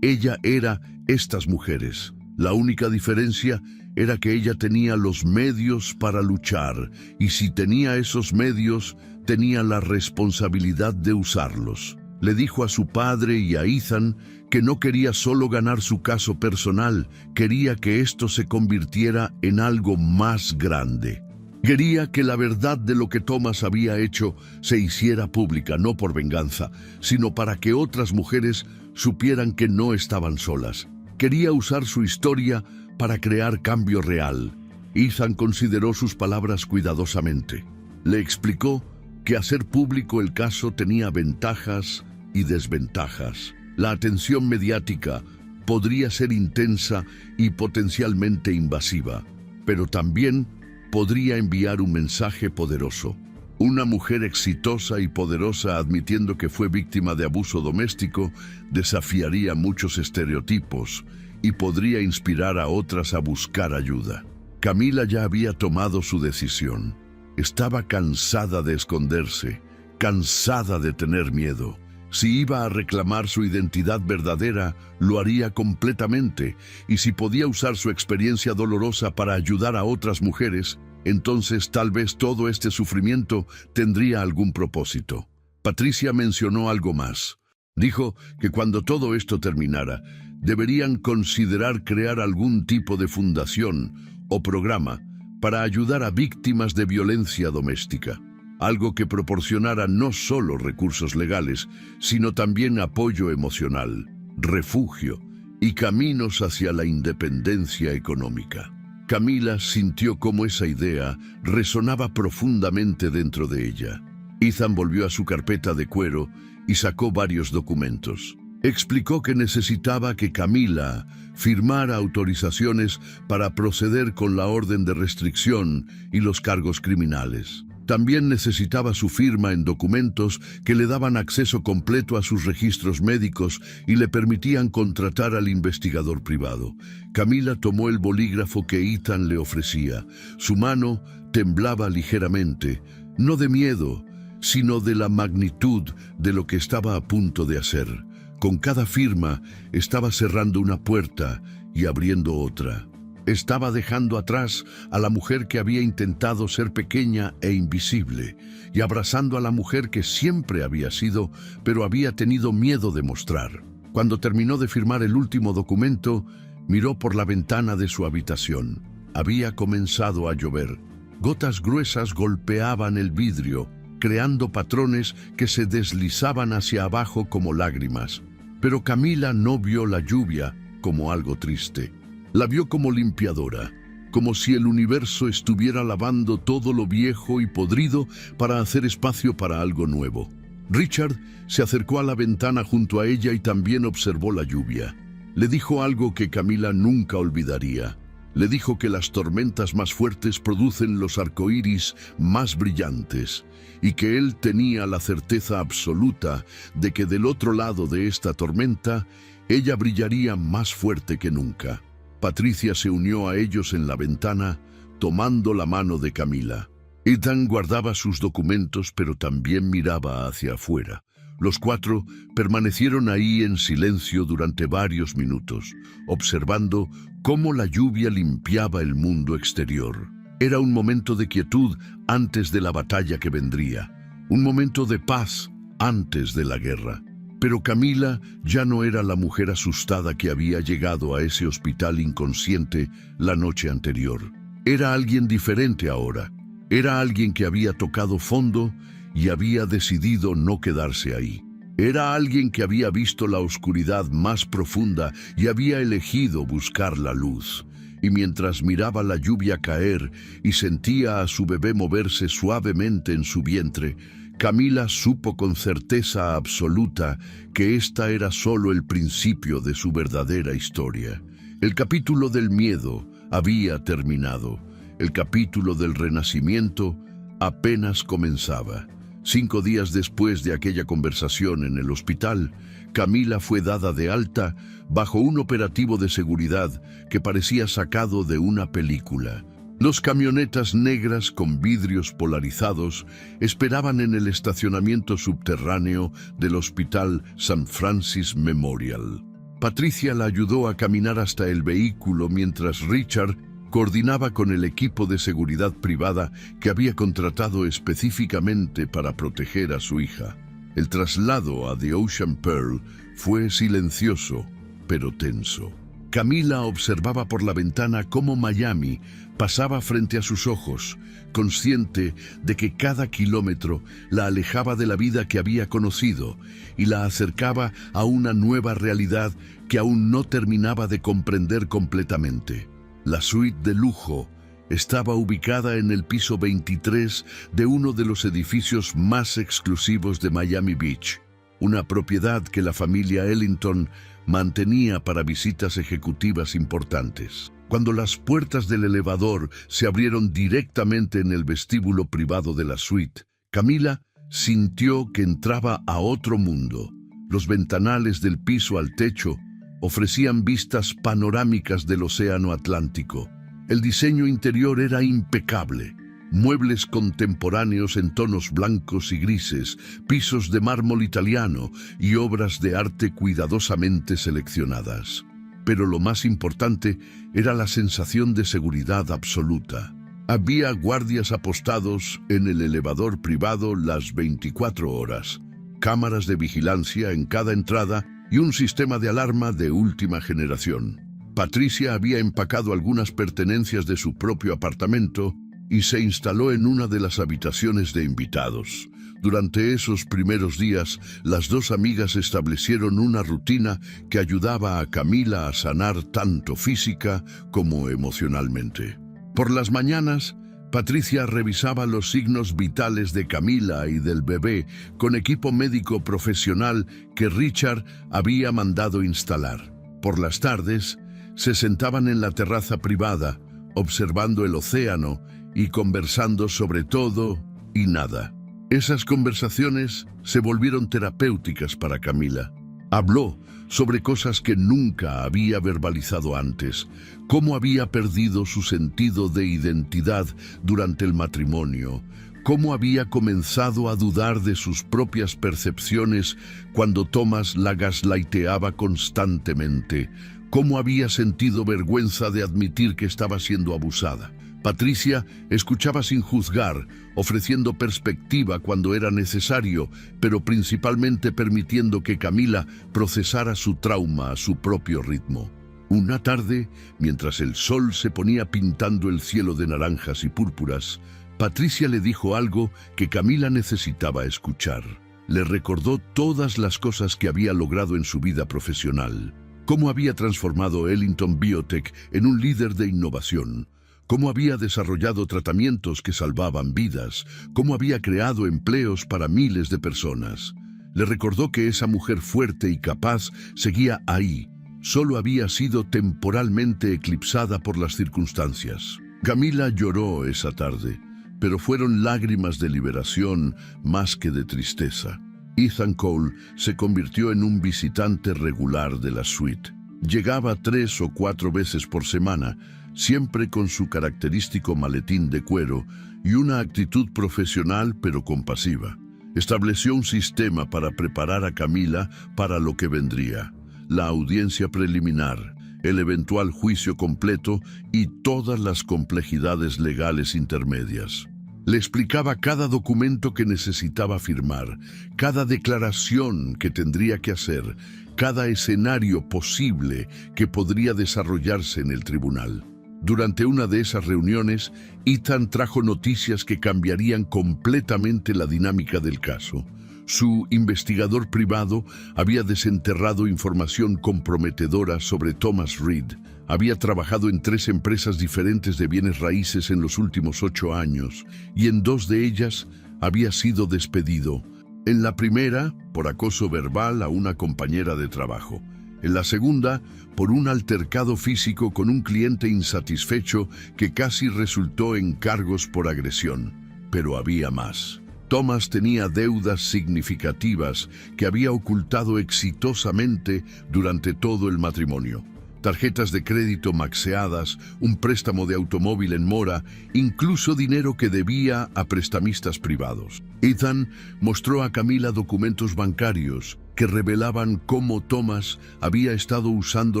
ella era estas mujeres. La única diferencia era que ella tenía los medios para luchar, y si tenía esos medios, tenía la responsabilidad de usarlos. Le dijo a su padre y a Ethan que no quería solo ganar su caso personal, quería que esto se convirtiera en algo más grande. Quería que la verdad de lo que Thomas había hecho se hiciera pública, no por venganza, sino para que otras mujeres supieran que no estaban solas. Quería usar su historia para crear cambio real. Ethan consideró sus palabras cuidadosamente. Le explicó que hacer público el caso tenía ventajas y desventajas. La atención mediática podría ser intensa y potencialmente invasiva, pero también podría enviar un mensaje poderoso. Una mujer exitosa y poderosa admitiendo que fue víctima de abuso doméstico desafiaría muchos estereotipos y podría inspirar a otras a buscar ayuda. Camila ya había tomado su decisión. Estaba cansada de esconderse, cansada de tener miedo. Si iba a reclamar su identidad verdadera, lo haría completamente, y si podía usar su experiencia dolorosa para ayudar a otras mujeres, entonces tal vez todo este sufrimiento tendría algún propósito. Patricia mencionó algo más. Dijo que cuando todo esto terminara, deberían considerar crear algún tipo de fundación o programa para ayudar a víctimas de violencia doméstica. Algo que proporcionara no solo recursos legales, sino también apoyo emocional, refugio y caminos hacia la independencia económica. Camila sintió cómo esa idea resonaba profundamente dentro de ella. Ethan volvió a su carpeta de cuero y sacó varios documentos. Explicó que necesitaba que Camila firmara autorizaciones para proceder con la orden de restricción y los cargos criminales. También necesitaba su firma en documentos que le daban acceso completo a sus registros médicos y le permitían contratar al investigador privado. Camila tomó el bolígrafo que Ethan le ofrecía. Su mano temblaba ligeramente, no de miedo, sino de la magnitud de lo que estaba a punto de hacer. Con cada firma estaba cerrando una puerta y abriendo otra. Estaba dejando atrás a la mujer que había intentado ser pequeña e invisible y abrazando a la mujer que siempre había sido, pero había tenido miedo de mostrar. Cuando terminó de firmar el último documento, miró por la ventana de su habitación. Había comenzado a llover. Gotas gruesas golpeaban el vidrio, creando patrones que se deslizaban hacia abajo como lágrimas. Pero Camila no vio la lluvia como algo triste. La vio como limpiadora, como si el universo estuviera lavando todo lo viejo y podrido para hacer espacio para algo nuevo. Richard se acercó a la ventana junto a ella y también observó la lluvia. Le dijo algo que Camila nunca olvidaría. Le dijo que las tormentas más fuertes producen los arcoíris más brillantes y que él tenía la certeza absoluta de que del otro lado de esta tormenta, ella brillaría más fuerte que nunca. Patricia se unió a ellos en la ventana, tomando la mano de Camila. Ethan guardaba sus documentos, pero también miraba hacia afuera. Los cuatro permanecieron ahí en silencio durante varios minutos, observando cómo la lluvia limpiaba el mundo exterior. Era un momento de quietud antes de la batalla que vendría, un momento de paz antes de la guerra. Pero Camila ya no era la mujer asustada que había llegado a ese hospital inconsciente la noche anterior. Era alguien diferente ahora. Era alguien que había tocado fondo y había decidido no quedarse ahí. Era alguien que había visto la oscuridad más profunda y había elegido buscar la luz. Y mientras miraba la lluvia caer y sentía a su bebé moverse suavemente en su vientre, Camila supo con certeza absoluta que esta era solo el principio de su verdadera historia. El capítulo del miedo había terminado. El capítulo del renacimiento apenas comenzaba. 5 días después de aquella conversación en el hospital, Camila fue dada de alta bajo un operativo de seguridad que parecía sacado de una película. Dos camionetas negras con vidrios polarizados esperaban en el estacionamiento subterráneo del Hospital St. Francis Memorial. Patricia la ayudó a caminar hasta el vehículo mientras Richard coordinaba con el equipo de seguridad privada que había contratado específicamente para proteger a su hija. El traslado a The Ocean Pearl fue silencioso, pero tenso. Camila observaba por la ventana cómo Miami pasaba frente a sus ojos, consciente de que cada kilómetro la alejaba de la vida que había conocido y la acercaba a una nueva realidad que aún no terminaba de comprender completamente. La suite de lujo estaba ubicada en el piso 23 de uno de los edificios más exclusivos de Miami Beach, una propiedad que la familia Ellington mantenía para visitas ejecutivas importantes. Cuando las puertas del elevador se abrieron directamente en el vestíbulo privado de la suite, Camila sintió que entraba a otro mundo. Los ventanales del piso al techo ofrecían vistas panorámicas del océano Atlántico. El diseño interior era impecable. Muebles contemporáneos en tonos blancos y grises, pisos de mármol italiano y obras de arte cuidadosamente seleccionadas. Pero lo más importante era la sensación de seguridad absoluta. Había guardias apostados en el elevador privado las 24 horas, cámaras de vigilancia en cada entrada y un sistema de alarma de última generación. Patricia había empacado algunas pertenencias de su propio apartamento y se instaló en una de las habitaciones de invitados. Durante esos primeros días, las dos amigas establecieron una rutina que ayudaba a Camila a sanar tanto física como emocionalmente. Por las mañanas, Patricia revisaba los signos vitales de Camila y del bebé con equipo médico profesional que Richard había mandado instalar. Por las tardes, se sentaban en la terraza privada, observando el océano y conversando sobre todo y nada. Esas conversaciones se volvieron terapéuticas para Camila. Habló sobre cosas que nunca había verbalizado antes, cómo había perdido su sentido de identidad durante el matrimonio, cómo había comenzado a dudar de sus propias percepciones cuando Thomas la gaslighteaba constantemente, cómo había sentido vergüenza de admitir que estaba siendo abusada. Patricia escuchaba sin juzgar, ofreciendo perspectiva cuando era necesario, pero principalmente permitiendo que Camila procesara su trauma a su propio ritmo. Una tarde, mientras el sol se ponía pintando el cielo de naranjas y púrpuras, Patricia le dijo algo que Camila necesitaba escuchar. Le recordó todas las cosas que había logrado en su vida profesional, cómo había transformado Ellington Biotech en un líder de innovación, cómo había desarrollado tratamientos que salvaban vidas, cómo había creado empleos para miles de personas. Le recordó que esa mujer fuerte y capaz seguía ahí, solo había sido temporalmente eclipsada por las circunstancias. Camila lloró esa tarde, pero fueron lágrimas de liberación más que de tristeza. Ethan Cole se convirtió en un visitante regular de la suite. Llegaba 3 o 4 veces por semana, siempre con su característico maletín de cuero y una actitud profesional pero compasiva. Estableció un sistema para preparar a Camila para lo que vendría: la audiencia preliminar, el eventual juicio completo y todas las complejidades legales intermedias. Le explicaba cada documento que necesitaba firmar, cada declaración que tendría que hacer, cada escenario posible que podría desarrollarse en el tribunal. Durante una de esas reuniones, Ethan trajo noticias que cambiarían completamente la dinámica del caso. Su investigador privado había desenterrado información comprometedora sobre Thomas Reed. Había trabajado en 3 empresas diferentes de bienes raíces en los últimos 8 años, y en 2 de ellas había sido despedido. En la primera, por acoso verbal a una compañera de trabajo. En la segunda, por un altercado físico con un cliente insatisfecho que casi resultó en cargos por agresión. Pero había más. Thomas tenía deudas significativas que había ocultado exitosamente durante todo el matrimonio. Tarjetas de crédito maxeadas, un préstamo de automóvil en mora, incluso dinero que debía a prestamistas privados. Ethan mostró a Camila documentos bancarios que revelaban cómo Thomas había estado usando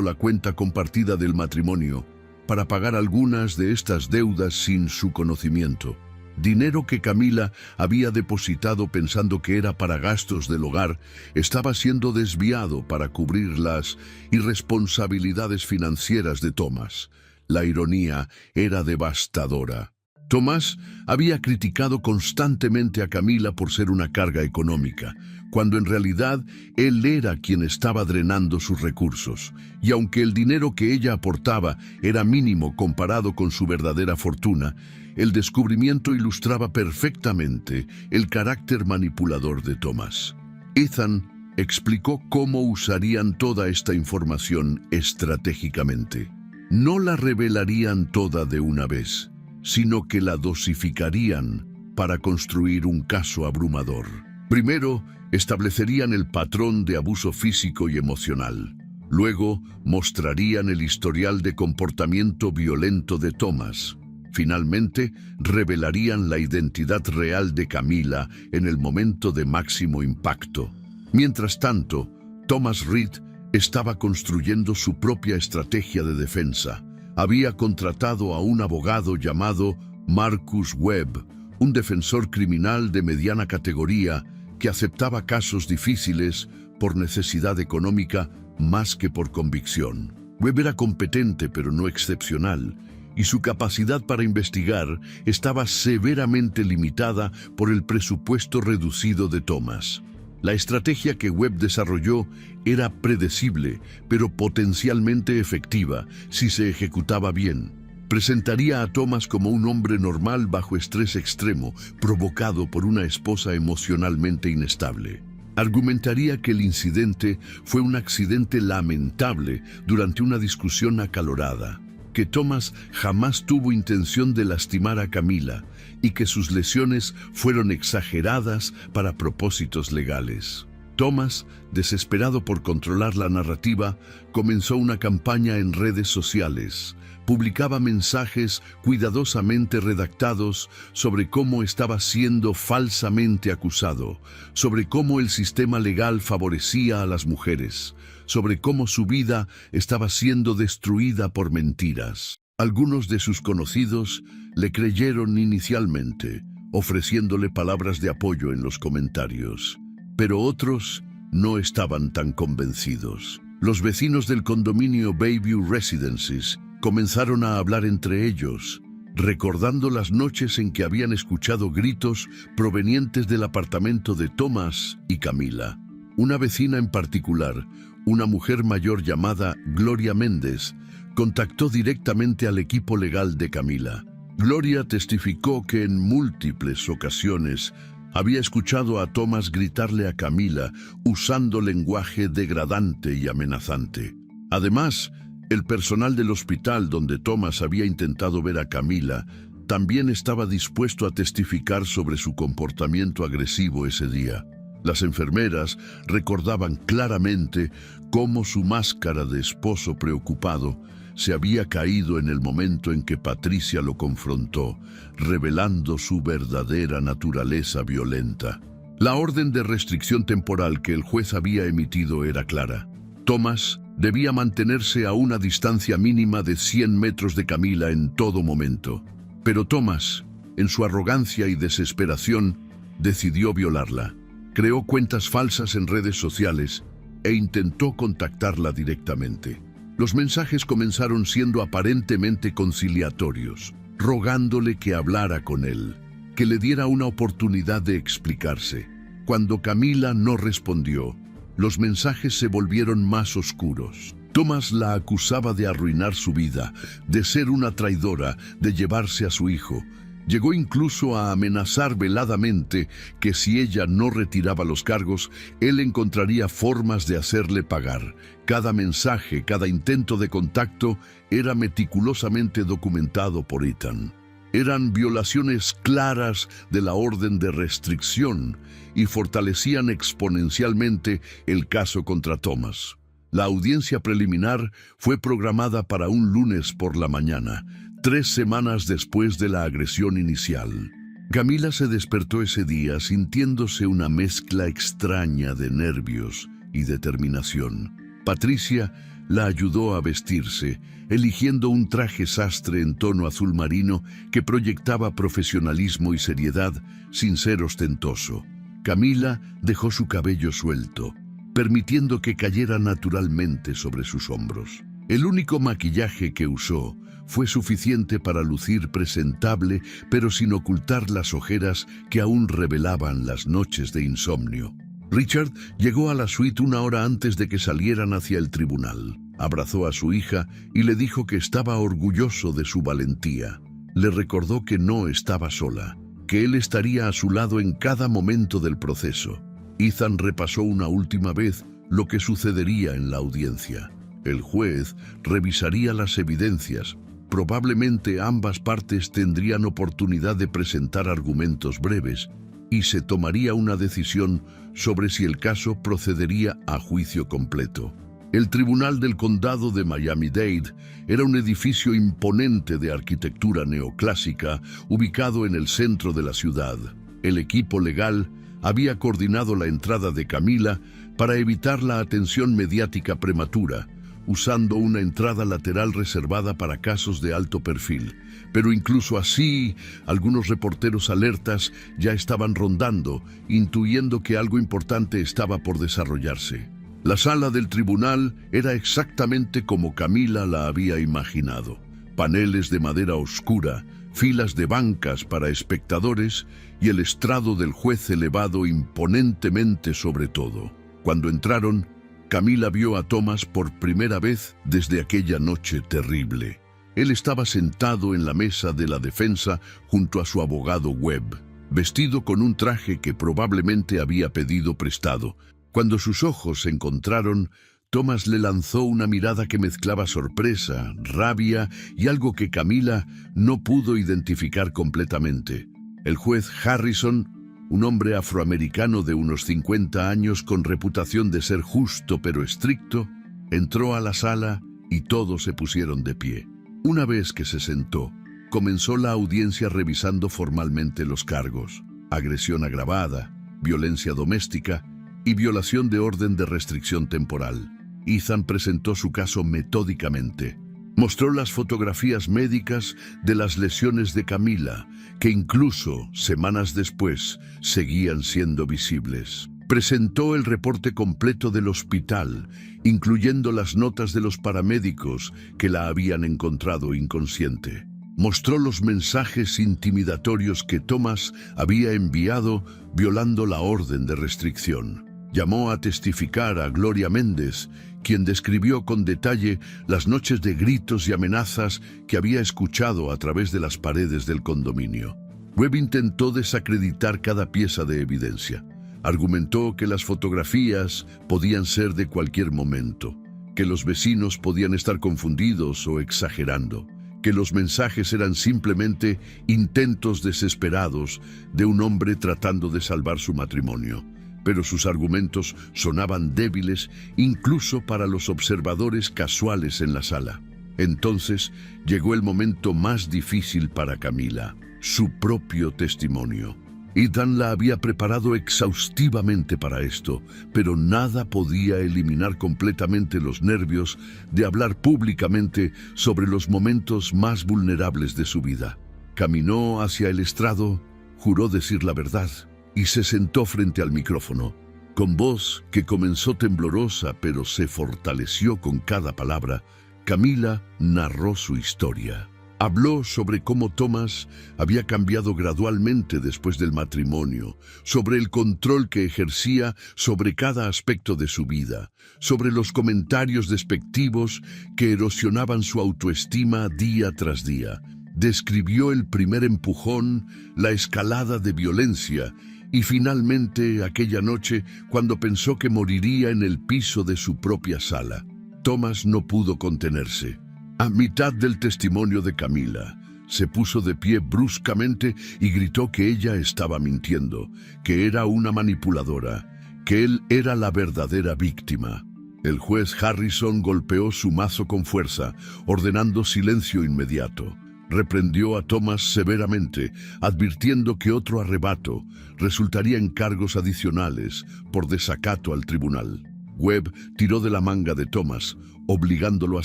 la cuenta compartida del matrimonio para pagar algunas de estas deudas sin su conocimiento. Dinero que Camila había depositado pensando que era para gastos del hogar, estaba siendo desviado para cubrir las irresponsabilidades financieras de Thomas. La ironía era devastadora. Thomas había criticado constantemente a Camila por ser una carga económica, cuando en realidad él era quien estaba drenando sus recursos, y aunque el dinero que ella aportaba era mínimo comparado con su verdadera fortuna, el descubrimiento ilustraba perfectamente el carácter manipulador de Thomas. Ethan explicó cómo usarían toda esta información estratégicamente. No la revelarían toda de una vez, sino que la dosificarían para construir un caso abrumador. Primero, establecerían el patrón de abuso físico y emocional. Luego, mostrarían el historial de comportamiento violento de Thomas. Finalmente, revelarían la identidad real de Camila en el momento de máximo impacto. Mientras tanto, Thomas Reed estaba construyendo su propia estrategia de defensa. Había contratado a un abogado llamado Marcus Webb, un defensor criminal de mediana categoría que aceptaba casos difíciles por necesidad económica más que por convicción. Webb era competente pero no excepcional, y su capacidad para investigar estaba severamente limitada por el presupuesto reducido de Thomas. La estrategia que Webb desarrolló era predecible, pero potencialmente efectiva si se ejecutaba bien. Presentaría a Thomas como un hombre normal bajo estrés extremo, provocado por una esposa emocionalmente inestable. Argumentaría que el incidente fue un accidente lamentable durante una discusión acalorada, que Thomas jamás tuvo intención de lastimar a Camila y que sus lesiones fueron exageradas para propósitos legales. Thomas, desesperado por controlar la narrativa, comenzó una campaña en redes sociales. Publicaba mensajes cuidadosamente redactados sobre cómo estaba siendo falsamente acusado, sobre cómo el sistema legal favorecía a las mujeres, sobre cómo su vida estaba siendo destruida por mentiras. Algunos de sus conocidos le creyeron inicialmente, ofreciéndole palabras de apoyo en los comentarios, pero otros no estaban tan convencidos. Los vecinos del condominio Bayview Residences comenzaron a hablar entre ellos, recordando las noches en que habían escuchado gritos provenientes del apartamento de Thomas y Camila. Una vecina en particular, una mujer mayor llamada Gloria Méndez, contactó directamente al equipo legal de Camila. Gloria testificó que en múltiples ocasiones había escuchado a Thomas gritarle a Camila usando lenguaje degradante y amenazante. Además, el personal del hospital donde Thomas había intentado ver a Camila también estaba dispuesto a testificar sobre su comportamiento agresivo ese día. Las enfermeras recordaban claramente cómo su máscara de esposo preocupado se había caído en el momento en que Patricia lo confrontó, revelando su verdadera naturaleza violenta. La orden de restricción temporal que el juez había emitido era clara. Thomas debía mantenerse a una distancia mínima de 100 metros de Camila en todo momento. Pero Thomas, en su arrogancia y desesperación, decidió violarla. Creó cuentas falsas en redes sociales e intentó contactarla directamente. Los mensajes comenzaron siendo aparentemente conciliatorios, rogándole que hablara con él, que le diera una oportunidad de explicarse. Cuando Camila no respondió, los mensajes se volvieron más oscuros. Thomas la acusaba de arruinar su vida, de ser una traidora, de llevarse a su hijo. Llegó incluso a amenazar veladamente que si ella no retiraba los cargos, él encontraría formas de hacerle pagar. Cada mensaje, cada intento de contacto era meticulosamente documentado por Ethan. Eran violaciones claras de la orden de restricción y fortalecían exponencialmente el caso contra Thomas. La audiencia preliminar fue programada para un lunes por la mañana, 3 semanas después de la agresión inicial. Camila se despertó ese día sintiéndose una mezcla extraña de nervios y determinación. Patricia la ayudó a vestirse, eligiendo un traje sastre en tono azul marino que proyectaba profesionalismo y seriedad sin ser ostentoso. Camila dejó su cabello suelto, permitiendo que cayera naturalmente sobre sus hombros. El único maquillaje que usó fue suficiente para lucir presentable, pero sin ocultar las ojeras que aún revelaban las noches de insomnio. Richard llegó a la suite 1 hora antes de que salieran hacia el tribunal. Abrazó a su hija y le dijo que estaba orgulloso de su valentía. Le recordó que no estaba sola, que él estaría a su lado en cada momento del proceso. Ethan repasó una última vez lo que sucedería en la audiencia. El juez revisaría las evidencias. Probablemente ambas partes tendrían oportunidad de presentar argumentos breves y se tomaría una decisión sobre si el caso procedería a juicio completo. El Tribunal del Condado de Miami-Dade era un edificio imponente de arquitectura neoclásica ubicado en el centro de la ciudad. El equipo legal había coordinado la entrada de Camila para evitar la atención mediática prematura, usando una entrada lateral reservada para casos de alto perfil. Pero incluso así, algunos reporteros alertas ya estaban rondando, intuyendo que algo importante estaba por desarrollarse. La sala del tribunal era exactamente como Camila la había imaginado. Paneles de madera oscura, filas de bancas para espectadores y el estrado del juez elevado imponentemente sobre todo. Cuando entraron, Camila vio a Thomas por primera vez desde aquella noche terrible. Él estaba sentado en la mesa de la defensa junto a su abogado Webb, vestido con un traje que probablemente había pedido prestado. Cuando sus ojos se encontraron, Thomas le lanzó una mirada que mezclaba sorpresa, rabia y algo que Camila no pudo identificar completamente. El juez Harrison, un hombre afroamericano de unos 50 años con reputación de ser justo pero estricto, entró a la sala y todos se pusieron de pie. Una vez que se sentó, comenzó la audiencia revisando formalmente los cargos: agresión agravada, violencia doméstica y violación de orden de restricción temporal. Ethan presentó su caso metódicamente. Mostró las fotografías médicas de las lesiones de Camila, que incluso semanas después seguían siendo visibles. Presentó el reporte completo del hospital, incluyendo las notas de los paramédicos que la habían encontrado inconsciente. Mostró los mensajes intimidatorios que Thomas había enviado violando la orden de restricción. Llamó a testificar a Gloria Méndez, quien describió con detalle las noches de gritos y amenazas que había escuchado a través de las paredes del condominio. Webb intentó desacreditar cada pieza de evidencia. Argumentó que las fotografías podían ser de cualquier momento, que los vecinos podían estar confundidos o exagerando, que los mensajes eran simplemente intentos desesperados de un hombre tratando de salvar su matrimonio. Pero sus argumentos sonaban débiles incluso para los observadores casuales en la sala. Entonces llegó el momento más difícil para Camila: su propio testimonio. Ethan la había preparado exhaustivamente para esto, pero nada podía eliminar completamente los nervios de hablar públicamente sobre los momentos más vulnerables de su vida. Caminó hacia el estrado, juró decir la verdad y se sentó frente al micrófono. Con voz que comenzó temblorosa pero se fortaleció con cada palabra, Camila narró su historia. Habló sobre cómo Thomas había cambiado gradualmente después del matrimonio, sobre el control que ejercía sobre cada aspecto de su vida, sobre los comentarios despectivos que erosionaban su autoestima día tras día. Describió el primer empujón, la escalada de violencia y finalmente aquella noche cuando pensó que moriría en el piso de su propia sala. Thomas no pudo contenerse. A mitad del testimonio de Camila, se puso de pie bruscamente y gritó que ella estaba mintiendo, que era una manipuladora, que él era la verdadera víctima. El juez Harrison golpeó su mazo con fuerza, ordenando silencio inmediato. Reprendió a Thomas severamente, advirtiendo que otro arrebato resultaría en cargos adicionales por desacato al tribunal. Webb tiró de la manga de Thomas, obligándolo a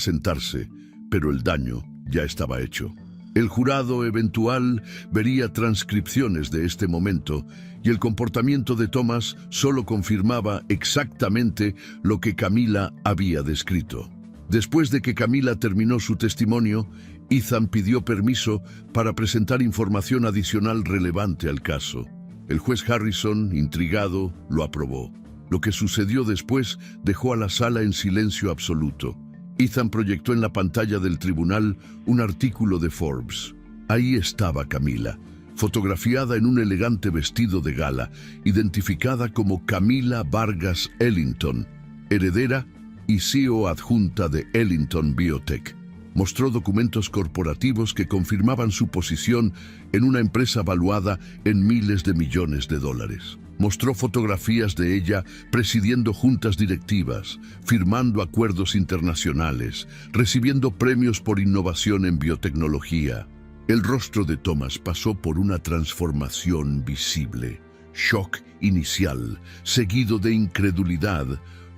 sentarse, pero el daño ya estaba hecho. El jurado eventual vería transcripciones de este momento y el comportamiento de Thomas solo confirmaba exactamente lo que Camila había descrito. Después de que Camila terminó su testimonio, Ethan pidió permiso para presentar información adicional relevante al caso. El juez Harrison, intrigado, lo aprobó. Lo que sucedió después dejó a la sala en silencio absoluto. Ethan proyectó en la pantalla del tribunal un artículo de Forbes. Ahí estaba Camila, fotografiada en un elegante vestido de gala, identificada como Camila Vargas Ellington, heredera y CEO adjunta de Ellington Biotech. Mostró documentos corporativos que confirmaban su posición en una empresa valuada en miles de millones de dólares. Mostró fotografías de ella presidiendo juntas directivas, firmando acuerdos internacionales, recibiendo premios por innovación en biotecnología. El rostro de Thomas pasó por una transformación visible. Shock inicial, seguido de incredulidad,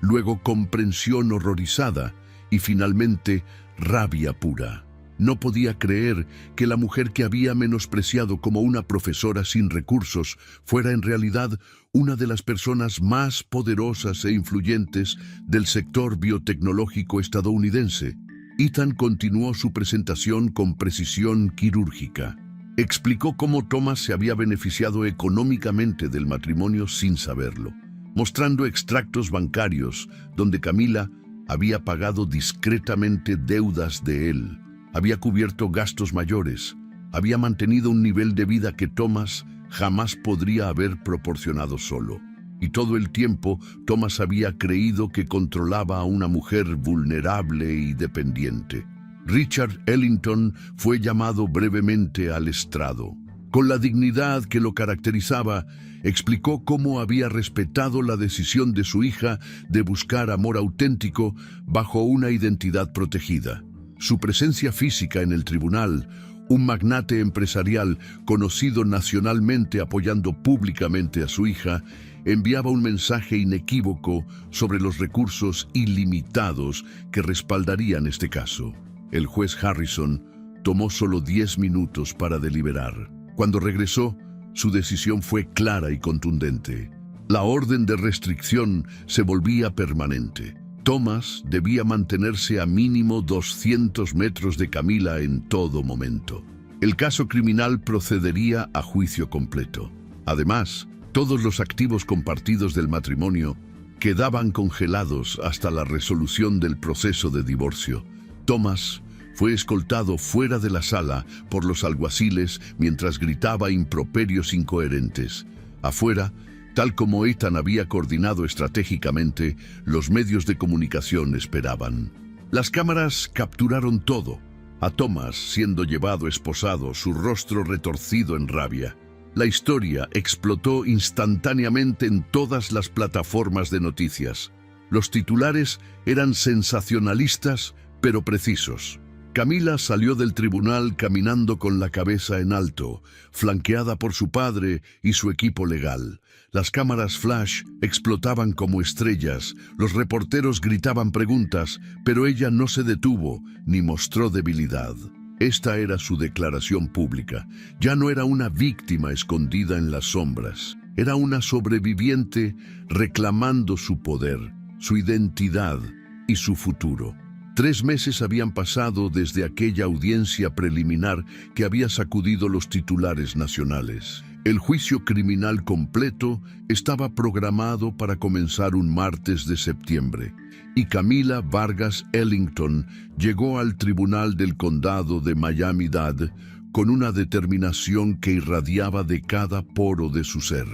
luego comprensión horrorizada y finalmente rabia pura. No podía creer que la mujer que había menospreciado como una profesora sin recursos fuera en realidad una de las personas más poderosas e influyentes del sector biotecnológico estadounidense. Ethan continuó su presentación con precisión quirúrgica. Explicó cómo Thomas se había beneficiado económicamente del matrimonio sin saberlo, mostrando extractos bancarios donde Camila había pagado discretamente deudas de él. Había cubierto gastos mayores, había mantenido un nivel de vida que Thomas jamás podría haber proporcionado solo. Y todo el tiempo, Thomas había creído que controlaba a una mujer vulnerable y dependiente. Richard Ellington fue llamado brevemente al estrado. Con la dignidad que lo caracterizaba, explicó cómo había respetado la decisión de su hija de buscar amor auténtico bajo una identidad protegida. Su presencia física en el tribunal, un magnate empresarial conocido nacionalmente apoyando públicamente a su hija, enviaba un mensaje inequívoco sobre los recursos ilimitados que respaldarían este caso. El juez Harrison tomó solo 10 minutos para deliberar. Cuando regresó, su decisión fue clara y contundente. La orden de restricción se volvía permanente. Thomas debía mantenerse a mínimo 200 metros de Camila en todo momento. El caso criminal procedería a juicio completo. Además, todos los activos compartidos del matrimonio quedaban congelados hasta la resolución del proceso de divorcio. Thomas fue escoltado fuera de la sala por los alguaciles mientras gritaba improperios incoherentes. Afuera, tal como Ethan había coordinado estratégicamente, los medios de comunicación esperaban. Las cámaras capturaron todo. A Thomas siendo llevado esposado, su rostro retorcido en rabia. La historia explotó instantáneamente en todas las plataformas de noticias. Los titulares eran sensacionalistas, pero precisos. Camila salió del tribunal caminando con la cabeza en alto, flanqueada por su padre y su equipo legal. Las cámaras flash explotaban como estrellas, los reporteros gritaban preguntas, pero ella no se detuvo ni mostró debilidad. Esta era su declaración pública. Ya no era una víctima escondida en las sombras. Era una sobreviviente reclamando su poder, su identidad y su futuro. 3 meses habían pasado desde aquella audiencia preliminar que había sacudido los titulares nacionales. El juicio criminal completo estaba programado para comenzar un martes de septiembre, y Camila Vargas Ellington llegó al tribunal del condado de Miami-Dade con una determinación que irradiaba de cada poro de su ser.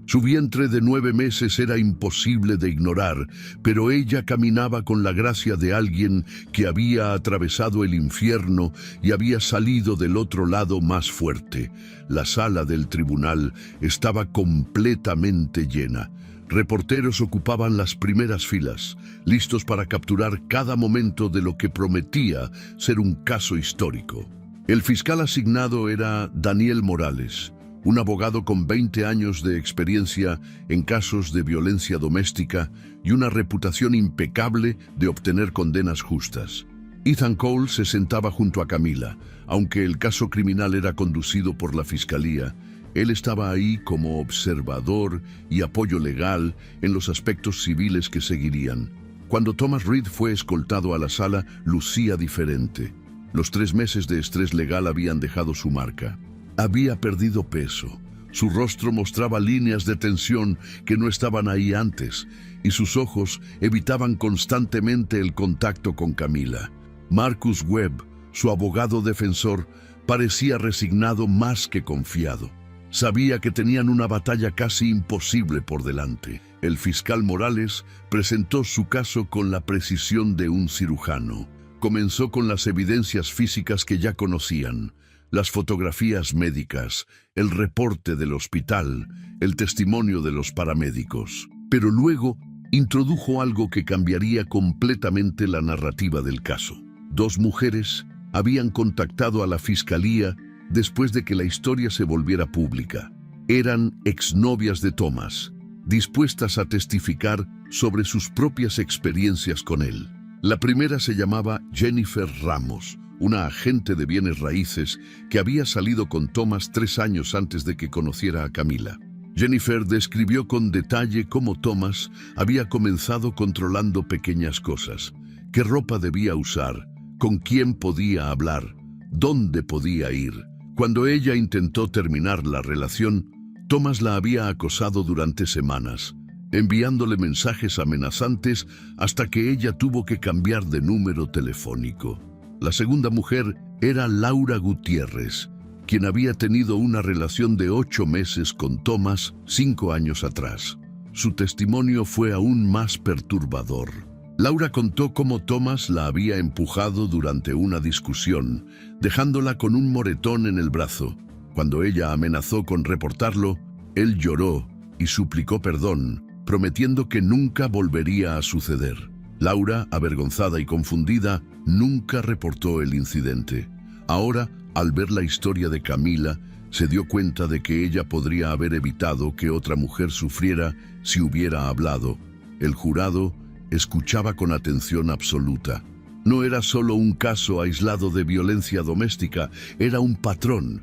Su vientre de 9 meses era imposible de ignorar, pero ella caminaba con la gracia de alguien que había atravesado el infierno y había salido del otro lado más fuerte. La sala del tribunal estaba completamente llena. Reporteros ocupaban las primeras filas, listos para capturar cada momento de lo que prometía ser un caso histórico. El fiscal asignado era Daniel Morales, un abogado con 20 años de experiencia en casos de violencia doméstica y una reputación impecable de obtener condenas justas. Ethan Cole se sentaba junto a Camila. Aunque el caso criminal era conducido por la fiscalía, él estaba ahí como observador y apoyo legal en los aspectos civiles que seguirían. Cuando Thomas Reed fue escoltado a la sala, lucía diferente. Los 3 meses de estrés legal habían dejado su marca. Había perdido peso. Su rostro mostraba líneas de tensión que no estaban ahí antes, y sus ojos evitaban constantemente el contacto con Camila. Marcus Webb, su abogado defensor, parecía resignado más que confiado. Sabía que tenían una batalla casi imposible por delante. El fiscal Morales presentó su caso con la precisión de un cirujano. Comenzó con las evidencias físicas que ya conocían: las fotografías médicas, el reporte del hospital, el testimonio de los paramédicos. Pero luego introdujo algo que cambiaría completamente la narrativa del caso. 2 mujeres habían contactado a la fiscalía después de que la historia se volviera pública. Eran exnovias de Thomas, dispuestas a testificar sobre sus propias experiencias con él. La primera se llamaba Jennifer Ramos, una agente de bienes raíces que había salido con Thomas 3 años antes de que conociera a Camila. Jennifer describió con detalle cómo Thomas había comenzado controlando pequeñas cosas: qué ropa debía usar, con quién podía hablar, dónde podía ir. Cuando ella intentó terminar la relación, Thomas la había acosado durante semanas, enviándole mensajes amenazantes hasta que ella tuvo que cambiar de número telefónico. La segunda mujer era Laura Gutiérrez, quien había tenido una relación de 8 meses con Thomas 5 años atrás. Su testimonio fue aún más perturbador. Laura contó cómo Thomas la había empujado durante una discusión, dejándola con un moretón en el brazo. Cuando ella amenazó con reportarlo, él lloró y suplicó perdón, prometiendo que nunca volvería a suceder. Laura, avergonzada y confundida, nunca reportó el incidente. Ahora, al ver la historia de Camila, se dio cuenta de que ella podría haber evitado que otra mujer sufriera si hubiera hablado. El jurado escuchaba con atención absoluta. No era solo un caso aislado de violencia doméstica, era un patrón